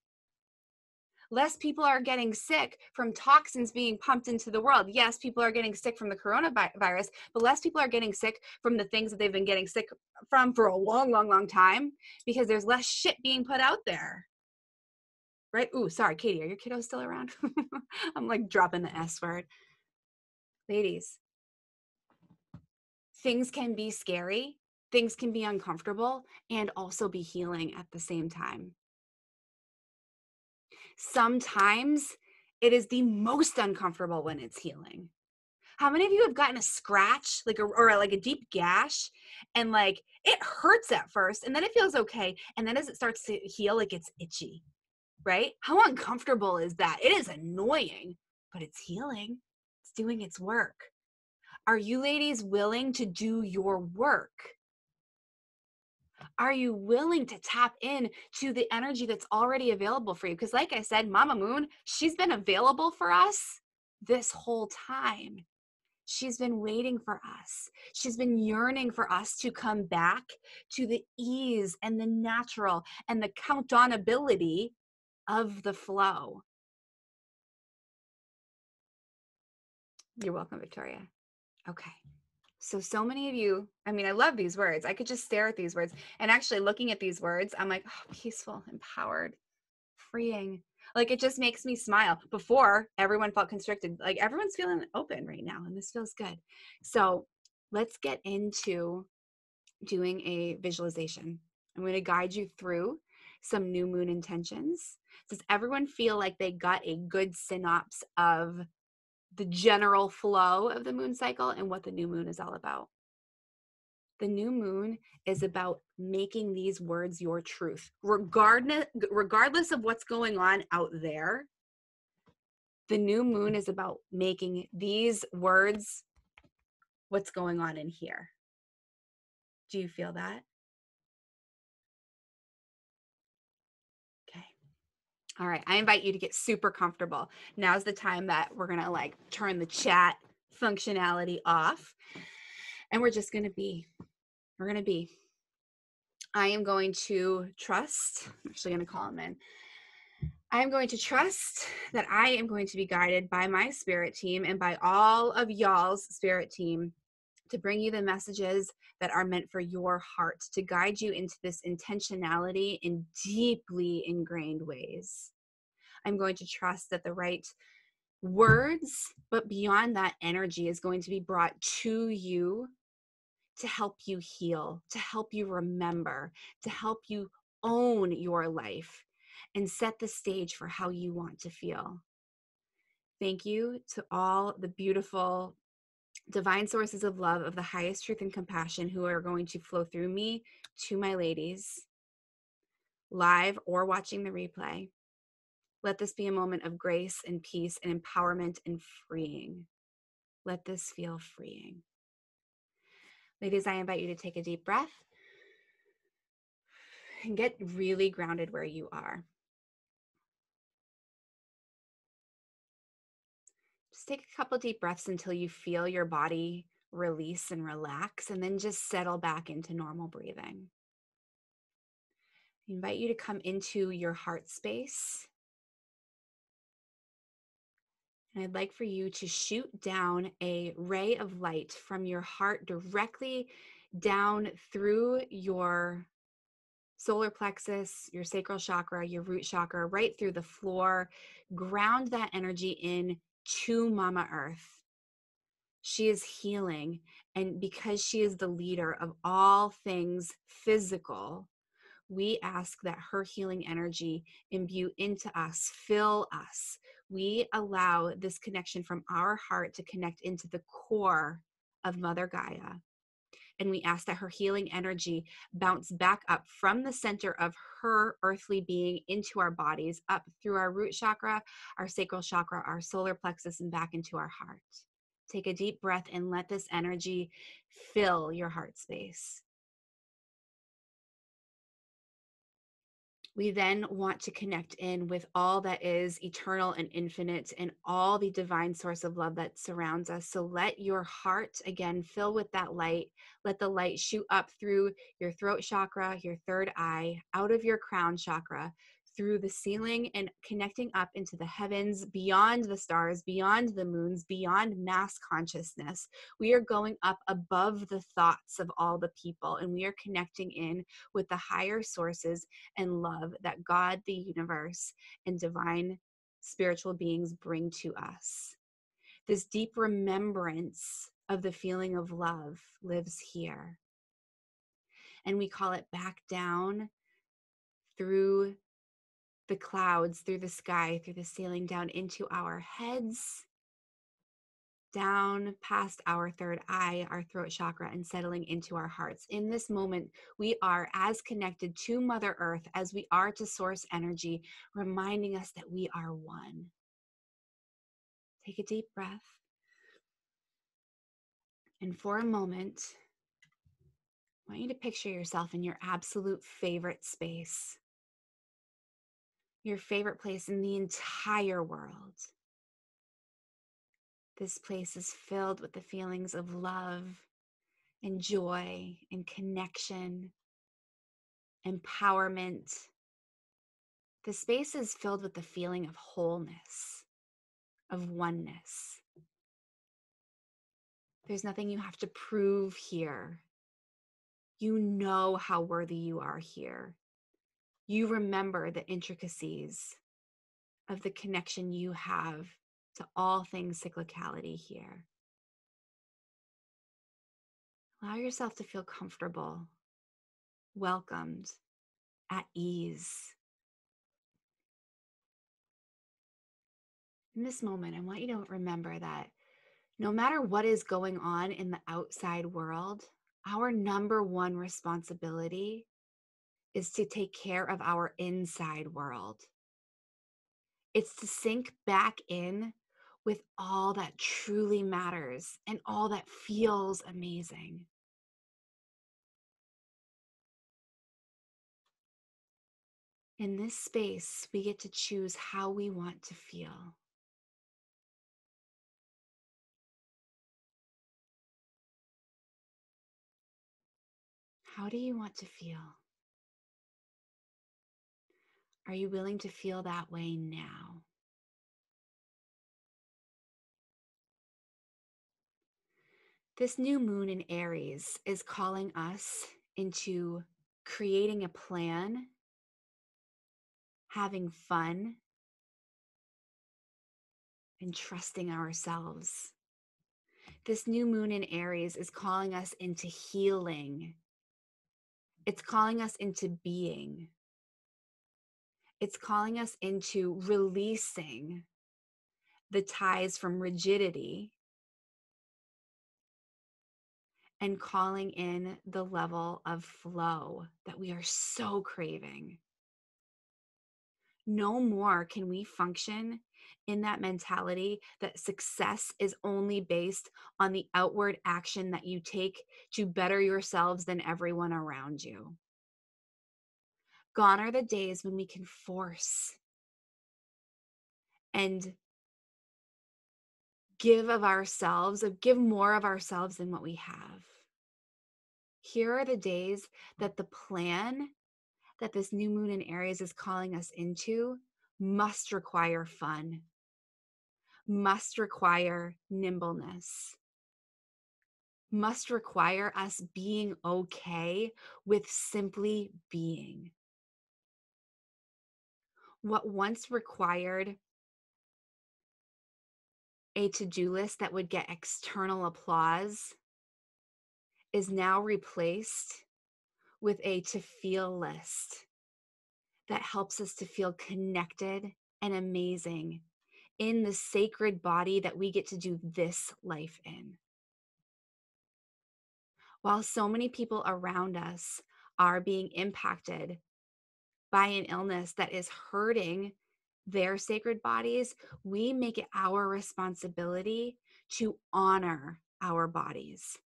Less people are getting sick from toxins being pumped into the world. Yes, people are getting sick from the coronavirus, but less people are getting sick from the things that they've been getting sick from for a long time because there's less shit being put out there. Right? Ooh, sorry, Katie, are your kiddos still around? I'm like dropping the S word. Ladies, things can be scary, things can be uncomfortable, and also be healing at the same time. Sometimes it is the most uncomfortable when it's healing. How many of you have gotten a scratch, like or like a deep gash, and like it hurts at first, and then it feels okay, and then as it starts to heal, it gets itchy, right? How uncomfortable is that? It is annoying, but it's healing. It's doing its work. Are you ladies willing to do your work? Are you willing to tap in to the energy that's already available for you? Because like I said, Mama Moon, she's been available for us this whole time. She's been waiting for us. She's been yearning for us to come back to the ease and the natural and the countability of the flow. You're welcome, Victoria. Okay. So many of you, I mean, I love these words. I could just stare at these words. And actually looking at these words, I'm like, oh, peaceful, empowered, freeing. Like, it just makes me smile. Before, everyone felt constricted. Like, everyone's feeling open right now, and this feels good. So let's get into doing a visualization. I'm going to guide you through some new moon intentions. Does everyone feel like they got a good synopsis of the general flow of the moon cycle and what the new moon is all about? The new moon is about making these words your truth, regardless of what's going on out there. The new moon is about making these words what's going on in here. Do you feel that? Okay. All right. I invite you to get super comfortable. Now's the time that we're going to like turn the chat functionality off. And we're just going to be. We're going to be. I am going to trust. I'm actually going to call him in. I am going to trust that I am going to be guided by my spirit team and by all of y'all's spirit team to bring you the messages that are meant for your heart, to guide you into this intentionality in deeply ingrained ways. I'm going to trust that the right words, but beyond that, energy is going to be brought to you to help you heal, to help you remember, to help you own your life and set the stage for how you want to feel. Thank you to all the beautiful divine sources of love of the highest truth and compassion who are going to flow through me to my ladies, live or watching the replay. Let this be a moment of grace and peace and empowerment and freeing. Let this feel freeing. Ladies, I invite you to take a deep breath and get really grounded where you are. Just take a couple deep breaths until you feel your body release and relax, and then just settle back into normal breathing. I invite you to come into your heart space. And I'd like for you to shoot down a ray of light from your heart directly down through your solar plexus, your sacral chakra, your root chakra, right through the floor. Ground that energy in to Mama Earth. She is healing, and because she is the leader of all things physical, we ask that her healing energy imbue into us, fill us. We allow this connection from our heart to connect into the core of Mother Gaia. And we ask that her healing energy bounce back up from the center of her earthly being into our bodies, up through our root chakra, our sacral chakra, our solar plexus, and back into our heart. Take a deep breath and let this energy fill your heart space. We then want to connect in with all that is eternal and infinite and all the divine source of love that surrounds us. So let your heart, again, fill with that light. Let the light shoot up through your throat chakra, your third eye, out of your crown chakra, through the ceiling and connecting up into the heavens, beyond the stars, beyond the moons, beyond mass consciousness. We are going up above the thoughts of all the people, and we are connecting in with the higher sources and love that God, the universe, and divine spiritual beings bring to us. This deep remembrance of the feeling of love lives here. And we call it back down through the clouds, through the sky, through the ceiling, down into our heads, down past our third eye, our throat chakra, and settling into our hearts. In this moment, we are as connected to Mother Earth as we are to source energy, reminding us that we are one. Take a deep breath. And for a moment, I want you to picture yourself in your absolute favorite space, your favorite place in the entire world. This place is filled with the feelings of love and joy and connection, empowerment. The space is filled with the feeling of wholeness, of oneness. There's nothing you have to prove here. You know how worthy you are here. You remember the intricacies of the connection you have to all things cyclicality here. Allow yourself to feel comfortable, welcomed, at ease. In this moment, I want you to remember that no matter what is going on in the outside world, our number one responsibility is to take care of our inside world. It's to sink back in with all that truly matters and all that feels amazing. In this space, we get to choose how we want to feel. How do you want to feel? Are you willing to feel that way now? This new moon in Aries is calling us into creating a plan, having fun, and trusting ourselves. This new moon in Aries is calling us into healing. It's calling us into being. It's calling us into releasing the ties from rigidity and calling in the level of flow that we are so craving. No more can we function in that mentality that success is only based on the outward action that you take to better yourselves than everyone around you. Gone are the days when we can force and give more of ourselves than what we have. Here are the days that the plan that this new moon in Aries is calling us into must require fun, must require nimbleness, must require us being okay with simply being. What once required a to-do list that would get external applause is now replaced with a to-feel list that helps us to feel connected and amazing in the sacred body that we get to do this life in. While so many people around us are being impacted by an illness that is hurting their sacred bodies, we make it our responsibility to honor our bodies,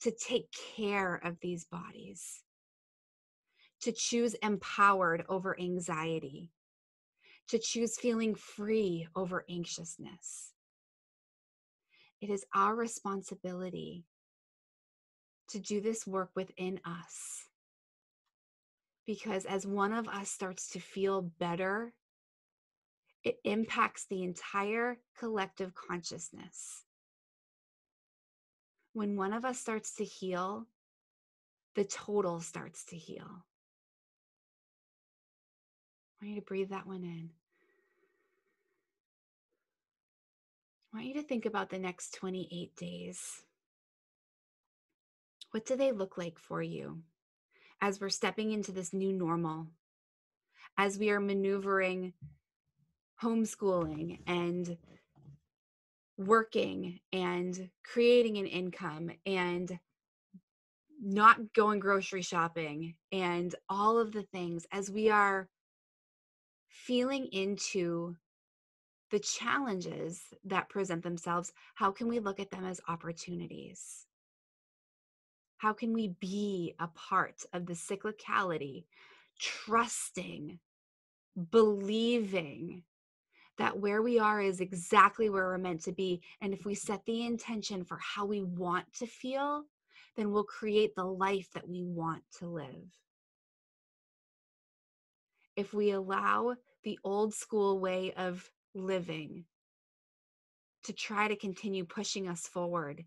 to take care of these bodies, to choose empowered over anxiety, to choose feeling free over anxiousness. It is our responsibility to do this work within us. Because as one of us starts to feel better, it impacts the entire collective consciousness. When one of us starts to heal, the total starts to heal. I want you to breathe that one in. I want you to think about the next 28 days. What do they look like for you as we're stepping into this new normal, as we are maneuvering homeschooling and working and creating an income and not going grocery shopping and all of the things, as we are feeling into the challenges that present themselves? How can we look at them as opportunities? How can we be a part of the cyclicality, trusting, believing that where we are is exactly where we're meant to be. And if we set the intention for how we want to feel, then we'll create the life that we want to live. If we allow the old school way of living to try to continue pushing us forward,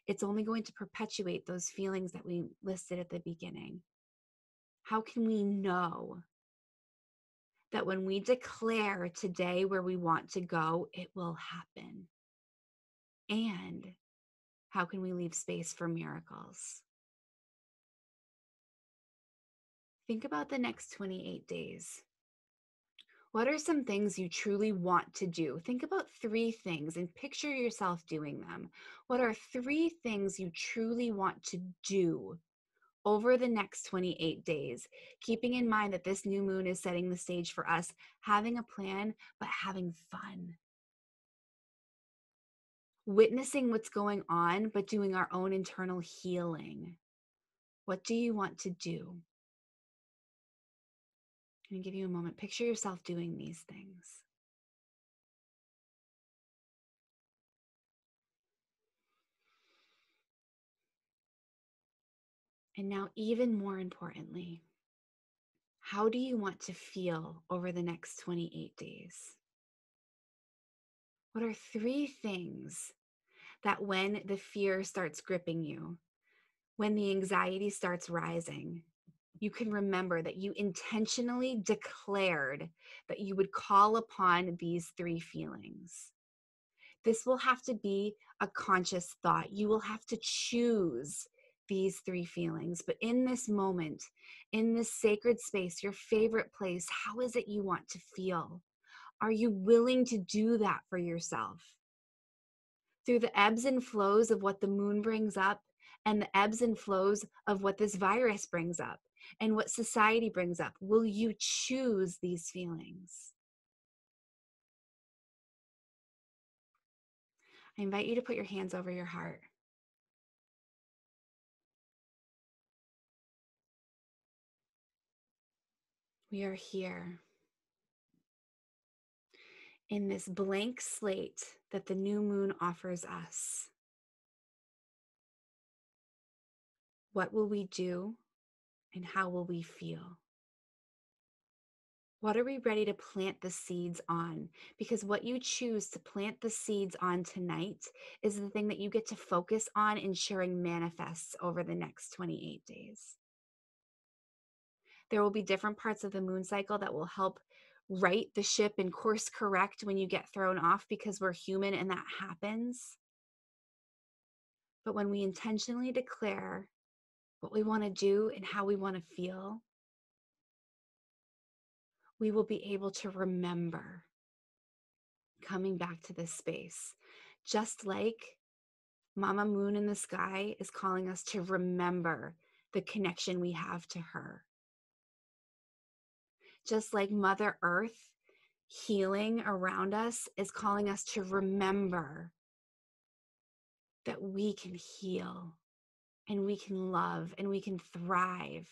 it's only going to perpetuate those feelings that we listed at the beginning. How can we know that when we declare today where we want to go, it will happen? And how can we leave space for miracles? Think about the next 28 days. What are some things you truly want to do? Think about 3 things and picture yourself doing them. What are 3 things you truly want to do over the next 28 days, keeping in mind that this new moon is setting the stage for us having a plan, but having fun? Witnessing what's going on, but doing our own internal healing. What do you want to do? I'm going to give you a moment. Picture yourself doing these things. And now, even more importantly, how do you want to feel over the next 28 days? What are 3 things that when the fear starts gripping you, when the anxiety starts rising, you can remember that you intentionally declared that you would call upon these 3 feelings? This will have to be a conscious thought. You will have to choose these 3 feelings. But in this moment, in this sacred space, your favorite place, how is it you want to feel? Are you willing to do that for yourself? Through the ebbs and flows of what the moon brings up and the ebbs and flows of what this virus brings up and what society brings up, will you choose these feelings? I invite you to put your hands over your heart. We are here in this blank slate that the new moon offers us. What will we do and how will we feel? What are we ready to plant the seeds on? Because what you choose to plant the seeds on tonight is the thing that you get to focus on ensuring manifests over the next 28 days. There will be different parts of the moon cycle that will help right the ship and course correct when you get thrown off, because we're human and that happens. But when we intentionally declare what we want to do and how we want to feel, we will be able to remember coming back to this space. Just like Mama Moon in the sky is calling us to remember the connection we have to her. Just like Mother Earth healing around us is calling us to remember that we can heal and we can love and we can thrive.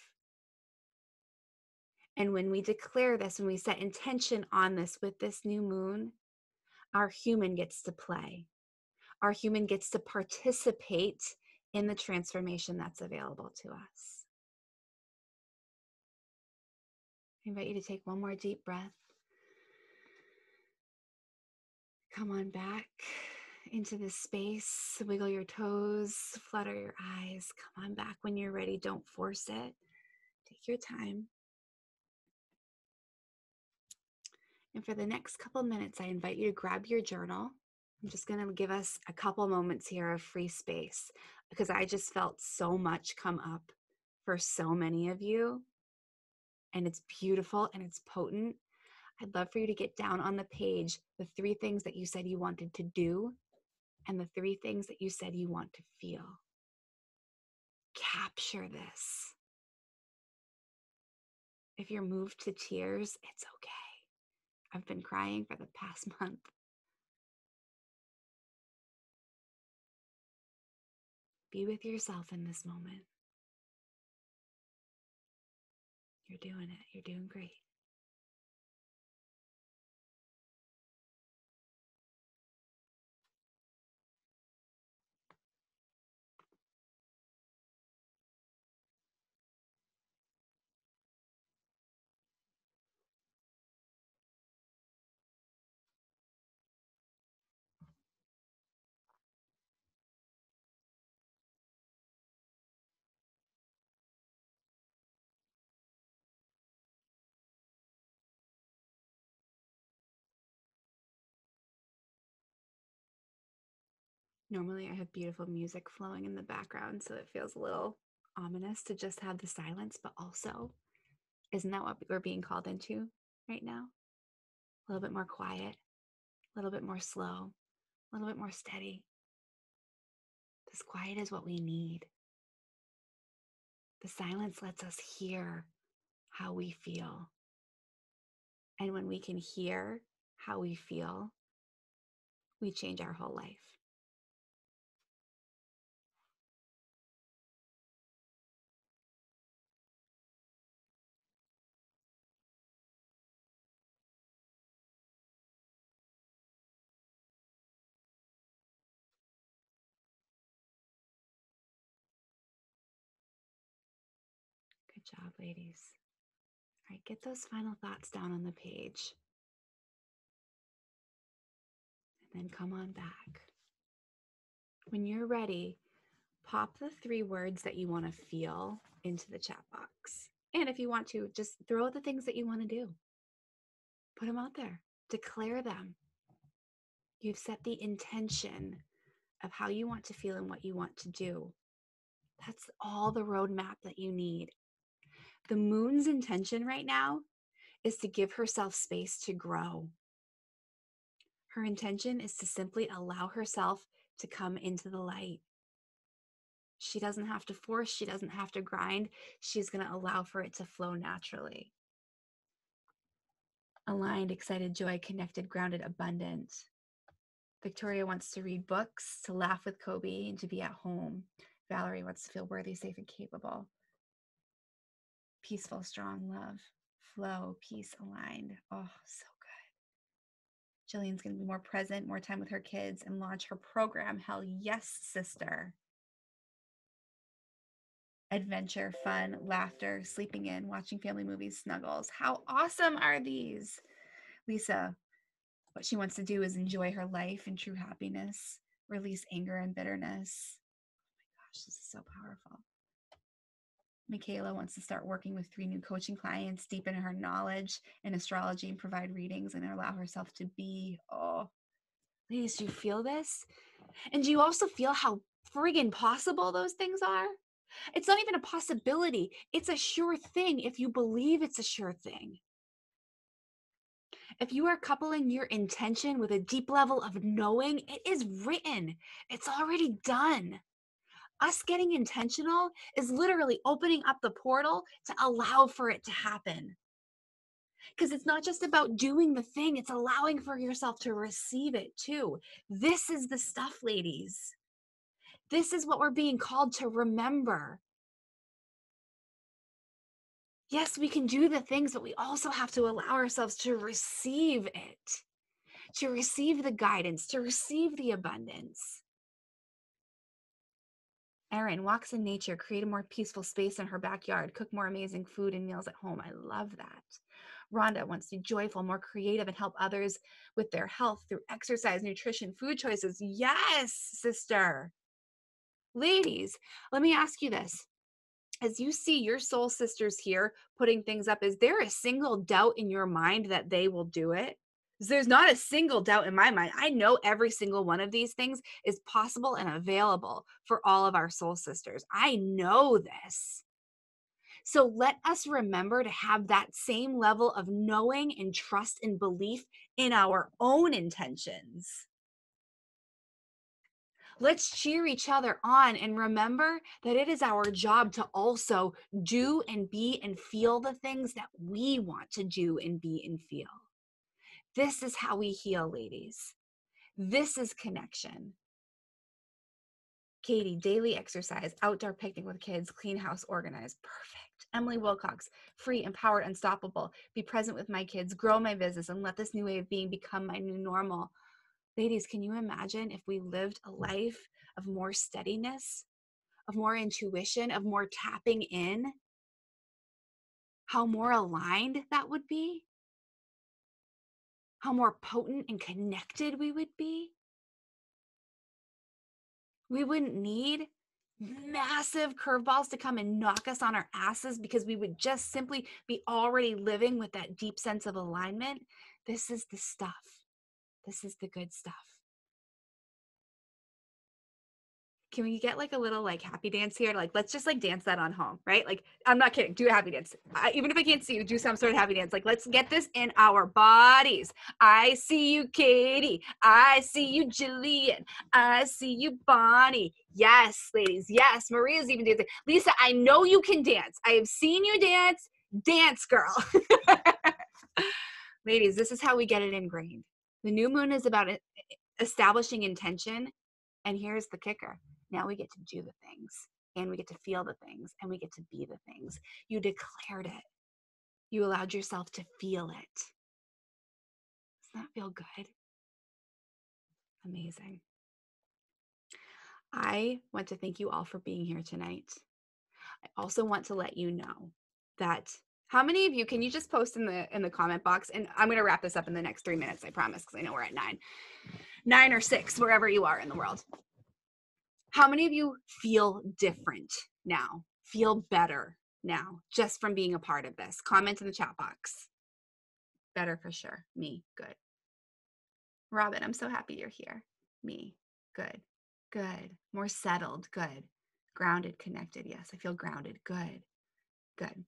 And when we declare this, when we set intention on this with this new moon, our human gets to play. Our human gets to participate in the transformation that's available to us. I invite you to take one more deep breath. Come on back into this space. Wiggle your toes, flutter your eyes. Come on back when you're ready. Don't force it. Take your time. And for the next couple minutes, I invite you to grab your journal. I'm just going to give us a couple moments here of free space, because I just felt so much come up for so many of you. And it's beautiful and it's potent. I'd love for you to get down on the page the 3 things that you said you wanted to do and the 3 things that you said you want to feel. Capture this. If you're moved to tears, it's okay. I've been crying for the past month. Be with yourself in this moment. You're doing it. You're doing great. Normally I have beautiful music flowing in the background, so it feels a little ominous to just have the silence, but also, isn't that what we're being called into right now? A little bit more quiet, a little bit more slow, a little bit more steady. This quiet is what we need. The silence lets us hear how we feel. And when we can hear how we feel, we change our whole life. Good job, ladies. All right, get those final thoughts down on the page. And then come on back. When you're ready, pop the 3 words that you want to feel into the chat box. And if you want to, just throw the things that you want to do. Put them out there. Declare them. You've set the intention of how you want to feel and what you want to do. That's all the roadmap that you need. The moon's intention right now is to give herself space to grow. Her intention is to simply allow herself to come into the light. She doesn't have to force, she doesn't have to grind. She's going to allow for it to flow naturally. Aligned, excited, joy, connected, grounded, abundant. Victoria wants to read books, to laugh with Kobe, and to be at home. Valerie wants to feel worthy, safe, and capable. Peaceful, strong, love, flow, peace, aligned. Oh, so good. Jillian's going to be more present, more time with her kids, and launch her program. Hell yes, sister. Adventure, fun, laughter, sleeping in, watching family movies, snuggles. How awesome are these? Lisa, what she wants to do is enjoy her life in true happiness, release anger and bitterness. Oh my gosh, this is so powerful. Michaela wants to start working with 3 new coaching clients, deepen her knowledge in astrology and provide readings and allow herself to be. Oh, ladies, do you feel this? And do you also feel how friggin' possible those things are? It's not even a possibility. It's a sure thing if you believe it's a sure thing. If you are coupling your intention with a deep level of knowing, it is written. It's already done. Us getting intentional is literally opening up the portal to allow for it to happen. Because it's not just about doing the thing, it's allowing for yourself to receive it too. This is the stuff, ladies. This is what we're being called to remember. Yes, we can do the things, but we also have to allow ourselves to receive it, to receive the guidance, to receive the abundance. Erin walks in nature, create a more peaceful space in her backyard, cook more amazing food and meals at home. I love that. Rhonda wants to be joyful, more creative, and help others with their health through exercise, nutrition, food choices. Yes, sister. Ladies, let me ask you this. As you see your soul sisters here putting things up, is there a single doubt in your mind that they will do it? There's not a single doubt in my mind. I know every single one of these things is possible and available for all of our soul sisters. I know this. So let us remember to have that same level of knowing and trust and belief in our own intentions. Let's cheer each other on and remember that it is our job to also do and be and feel the things that we want to do and be and feel. This is how we heal, ladies. This is connection. Katie, daily exercise, outdoor picnic with kids, clean house, organized. Perfect. Emily Wilcox, free, empowered, unstoppable. Be present with my kids, grow my business, and let this new way of being become my new normal. Ladies, can you imagine if we lived a life of more steadiness, of more intuition, of more tapping in? How more aligned that would be? How more potent and connected we would be? We wouldn't need massive curveballs to come and knock us on our asses because we would just simply be already living with that deep sense of alignment. This is the stuff. This is the good stuff. can we get like a little like happy dance here? Like, let's just like dance that on home, right? Like, I'm not kidding. Do a happy dance. Even if I can't see you, do some sort of happy dance. Like, let's get this in our bodies. I see you, Katie. I see you, Jillian. I see you, Bonnie. Yes, ladies. Yes. Maria's even dancing. Lisa, I know you can dance. I have seen you dance. Dance, girl. Ladies, this is how we get it ingrained. The new moon is about establishing intention. And here's the kicker. Now we get to do the things, and we get to feel the things, and we get to be the things. You declared it. You allowed yourself to feel it. Doesn't that feel good? Amazing. I want to thank you all for being here tonight. I also want to let you know that how many of you, can you just post in the comment box, and I'm going to wrap this up in the next 3 minutes, I promise, because I know we're at 9 or 6, wherever you are in the world. How many of you feel different now, feel better now, just from being a part of this? Comment in the chat box. Better for sure. Me, good. Robin, I'm so happy you're here. Me, good. Good. More settled, good. Grounded, connected, yes, I feel grounded, good. Good.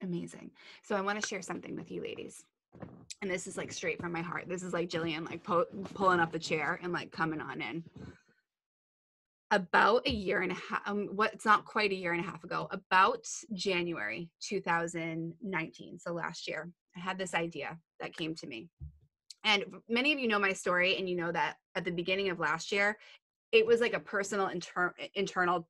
Amazing. So I want to share something with you ladies. And this is like straight from my heart. This is like Jillian like pulling up the chair and like coming on in. About a year and a half, it's not quite a year and a half ago, about January 2019, so last year, I had this idea that came to me. And many of you know my story, and you know that at the beginning of last year, it was like a personal internal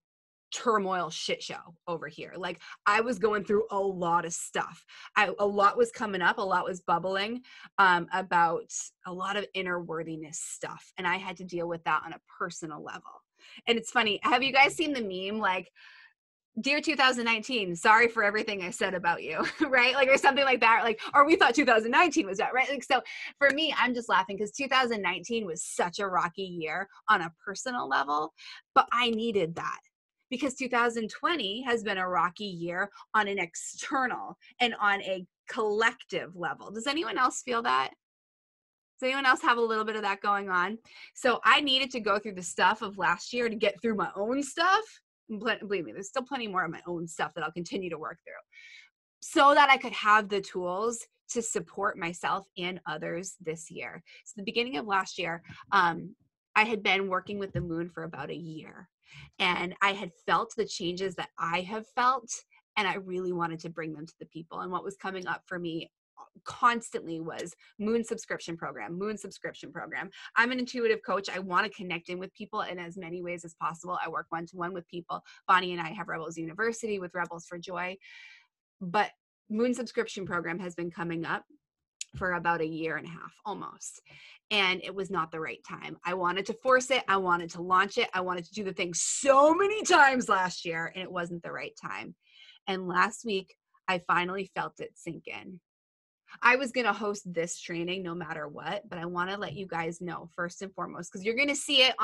turmoil shit show over here. Like, I was going through a lot of stuff. A lot was coming up, a lot was bubbling about a lot of inner worthiness stuff. And I had to deal with that on a personal level. And it's funny, have you guys seen the meme, like, dear 2019, sorry for everything I said about you, right? Like, or something like that, like, or we thought 2019 was that, right? Like, so for me, I'm just laughing because 2019 was such a rocky year on a personal level, but I needed that because 2020 has been a rocky year on an external and on a collective level. Does anyone else feel that? Does anyone else have a little bit of that going on? So I needed to go through the stuff of last year to get through my own stuff. Believe me, there's still plenty more of my own stuff that I'll continue to work through so that I could have the tools to support myself and others this year. So the beginning of last year, I had been working with the moon for about a year, and I had felt the changes that I have felt, and I really wanted to bring them to the people. And what was coming up for me constantly was moon subscription program. I'm an intuitive coach. I want to connect in with people in as many ways as possible. I work one-to-one with people. Bonnie and I have Rebels University with Rebels for Joy, but moon subscription program has been coming up for about a year and a half almost. And it was not the right time. I wanted to force it. I wanted to launch it. I wanted to do the thing so many times last year, and it wasn't the right time. And last week, I finally felt it sink in. I was going to host this training no matter what, but I want to let you guys know first and foremost, because you're going to see it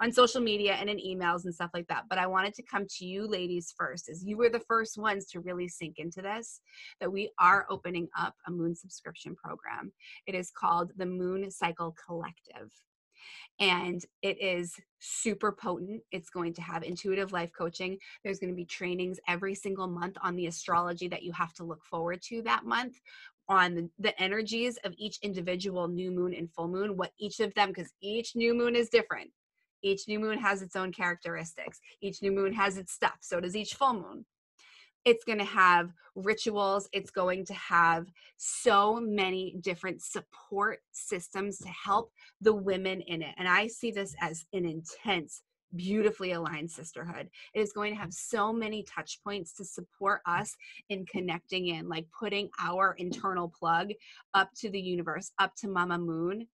on social media and in emails and stuff like that. But I wanted to come to you ladies first, as you were the first ones to really sink into this, that we are opening up a moon subscription program. It is called the Moon Cycle Collective. And it is super potent. It's going to have intuitive life coaching. There's going to be trainings every single month on the astrology that you have to look forward to that month, on the energies of each individual new moon and full moon, what each of them, because each new moon is different. Each new moon has its own characteristics. Each new moon has its stuff. So does each full moon. It's going to have rituals. It's going to have so many different support systems to help the women in it. And I see this as an intense, beautifully aligned sisterhood. It is going to have so many touch points to support us in connecting in, like putting our internal plug up to the universe, up to Mama Moon,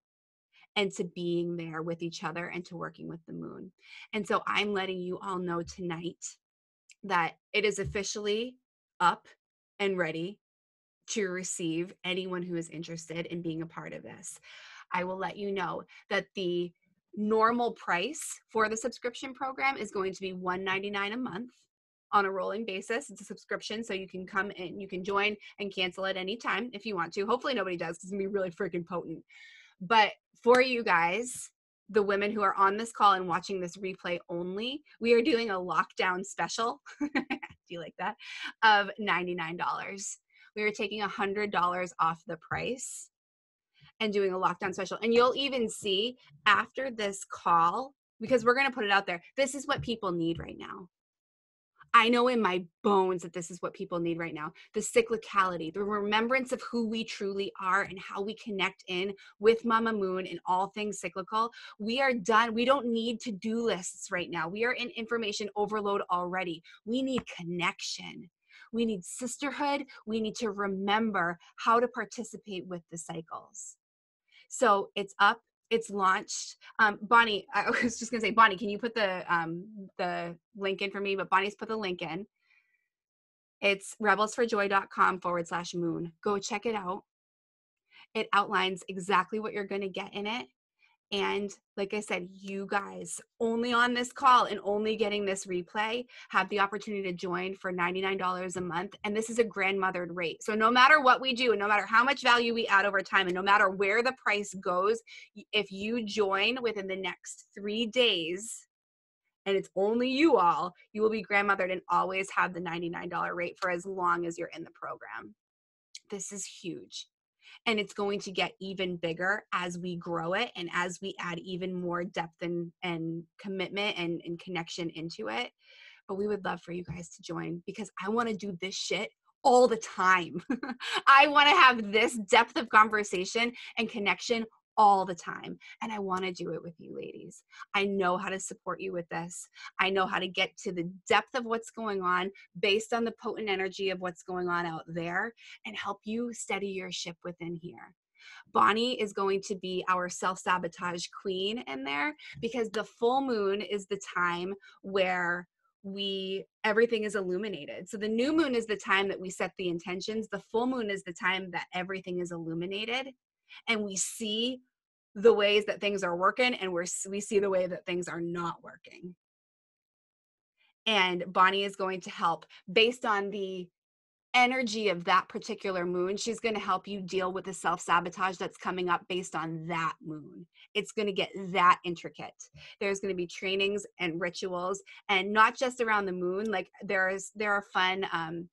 and to being there with each other and to working with the moon. And so I'm letting you all know tonight that it is officially up and ready to receive anyone who is interested in being a part of this. I will let you know that the normal price for the subscription program is going to be $199 a month on a rolling basis. It's a subscription, so you can come and you can join and cancel at any time if you want to. Hopefully nobody does, because it's going to be really freaking potent. But for you guys, the women who are on this call and watching this replay only, we are doing a lockdown special. Do you like that? Of $99. We are taking $100 off the price and doing a lockdown special. And you'll even see after this call, because we're going to put it out there, this is what people need right now. I know in my bones that this is what people need right now. The cyclicality, the remembrance of who we truly are and how we connect in with Mama Moon and all things cyclical. We are done. We don't need to-do lists right now. We are in information overload already. We need connection. We need sisterhood. We need to remember how to participate with the cycles. So it's up. It's launched. Bonnie, I was just gonna say, Bonnie, can you put the link in for me? But Bonnie's put the link in. It's rebelsforjoy.com/moon. Go check it out. It outlines exactly what you're gonna get in it. And like I said, you guys only on this call and only getting this replay have the opportunity to join for $99 a month. And this is a grandmothered rate. So no matter what we do, and no matter how much value we add over time, and no matter where the price goes, if you join within the next 3 days, and it's only you all, you will be grandmothered and always have the $99 rate for as long as you're in the program. This is huge. And it's going to get even bigger as we grow it and as we add even more depth and commitment and connection into it. But we would love for you guys to join, because I want to do this shit all the time. I want to have this depth of conversation and connection all the time. And I want to do it with you ladies. I know how to support you with this. I know how to get to the depth of what's going on based on the potent energy of what's going on out there and help you steady your ship within here. Bonnie is going to be our self-sabotage queen in there, because the full moon is the time where everything is illuminated. So the new moon is the time that we set the intentions. The full moon is the time that everything is illuminated and we see the ways that things are working, and we see the way that things are not working. And Bonnie is going to help based on the energy of that particular moon. She's going to help you deal with the self-sabotage that's coming up based on that moon. It's going to get that intricate. There's going to be trainings and rituals, and not just around the moon. Like there are fun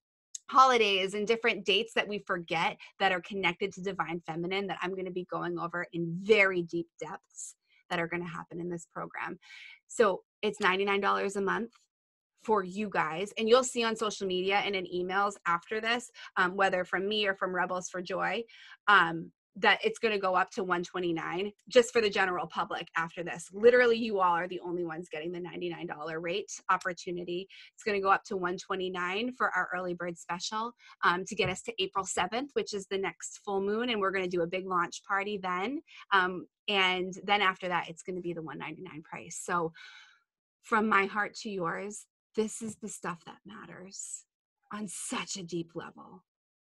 holidays and different dates that we forget that are connected to divine feminine that I'm going to be going over in very deep depths that are going to happen in this program. So it's $99 a month for you guys. And you'll see on social media and in emails after this, whether from me or from Rebels for Joy, that it's going to go up to $129 just for the general public after this. Literally, you all are the only ones getting the $99 rate opportunity. It's going to go up to $129 for our early bird special to get us to April 7th, which is the next full moon. And we're going to do a big launch party then. And then after that, it's going to be the $199 price. So from my heart to yours, this is the stuff that matters on such a deep level.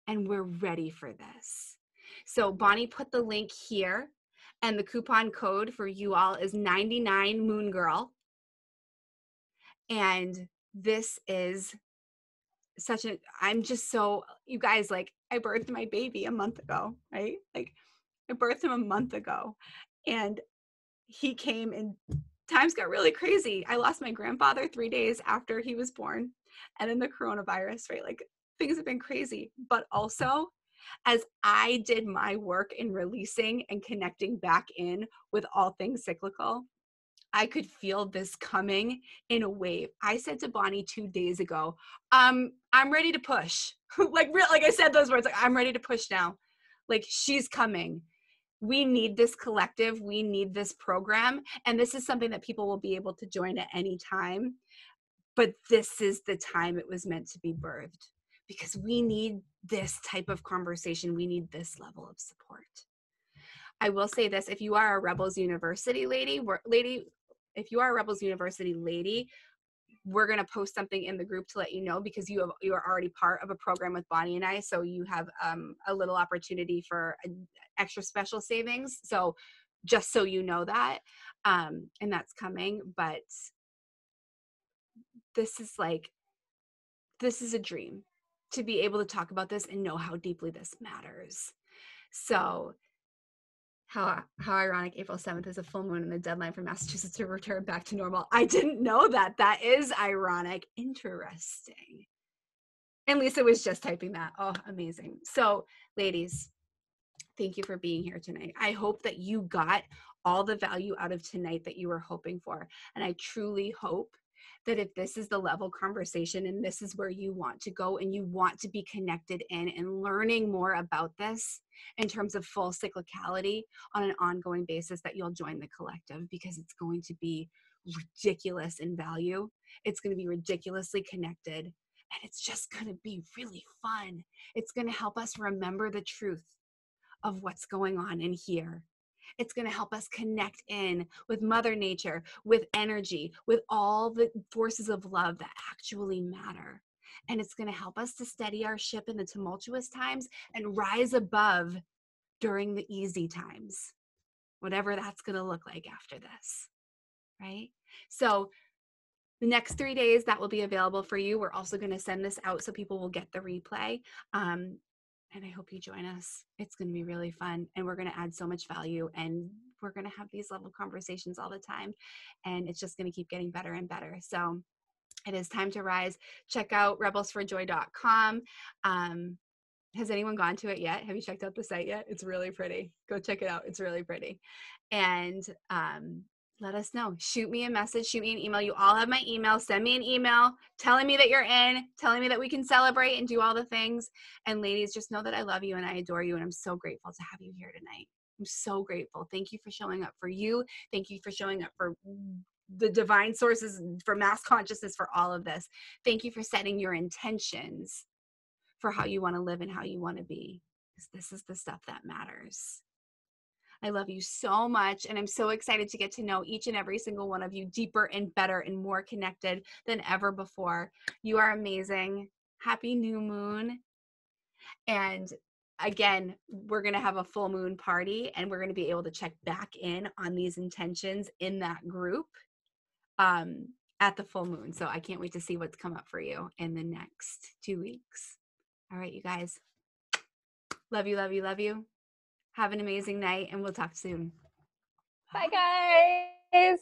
And we're ready for this. So Bonnie put the link here, and the coupon code for you all is 99 Moon Girl. And this is I'm just so, you guys, like, I birthed my baby a month ago, right? Like, I birthed him a month ago, and he came and times got really crazy. I lost my grandfather 3 days after he was born, and then the coronavirus, right? Like, things have been crazy, but also as I did my work in releasing and connecting back in with all things cyclical, I could feel this coming in a wave. I said to Bonnie 2 days ago, I'm ready to push. like I said those words, like, I'm ready to push now. Like, she's coming. We need this collective. We need this program. And this is something that people will be able to join at any time. But this is the time it was meant to be birthed, because we need this type of conversation. We need this level of support. I will say this, if you are a Rebels University lady, if you are a Rebels University lady, we're going to post something in the group to let you know, because you are already part of a program with Bonnie and I. So you have a little opportunity for extra special savings. So just so you know that, and that's coming. But this is a dream to be able to talk about this and know how deeply this matters. So How ironic, April 7th is a full moon and the deadline for Massachusetts to return back to normal. I didn't know that. That is ironic. Interesting. And Lisa was just typing that. Oh, amazing. So, ladies, thank you for being here tonight. I hope that you got all the value out of tonight that you were hoping for. And I truly hope that if this is the level conversation and this is where you want to go and you want to be connected in and learning more about this in terms of full cyclicality on an ongoing basis, that you'll join the collective, because it's going to be ridiculous in value. It's going to be ridiculously connected. And it's just going to be really fun. It's going to help us remember the truth of what's going on in here. It's going to help us connect in with Mother Nature, with energy, with all the forces of love that actually matter. And it's going to help us to steady our ship in the tumultuous times and rise above during the easy times, whatever that's going to look like after this, right? So the next 3 days that will be available for you. We're also going to send this out so people will get the replay. And I hope you join us. It's going to be really fun, and we're going to add so much value, and we're going to have these level conversations all the time, and it's just going to keep getting better and better. So it is time to rise. Check out rebelsforjoy.com. Has anyone gone to it yet? Have you checked out the site yet? It's really pretty. Go check it out. It's really pretty. And let us know. Shoot me a message. Shoot me an email. You all have my email. Send me an email telling me that you're in, telling me that we can celebrate and do all the things. And ladies, just know that I love you and I adore you. And I'm so grateful to have you here tonight. I'm so grateful. Thank you for showing up for you. Thank you for showing up for the divine sources, for mass consciousness, for all of this. Thank you for setting your intentions for how you want to live and how you want to be, because this is the stuff that matters. I love you so much, and I'm so excited to get to know each and every single one of you deeper and better and more connected than ever before. You are amazing. Happy new moon. And again, we're going to have a full moon party, and we're going to be able to check back in on these intentions in that group at the full moon. So I can't wait to see what's come up for you in the next 2 weeks. All right, you guys. Love you, love you, love you. Have an amazing night, and we'll talk soon. Bye, guys.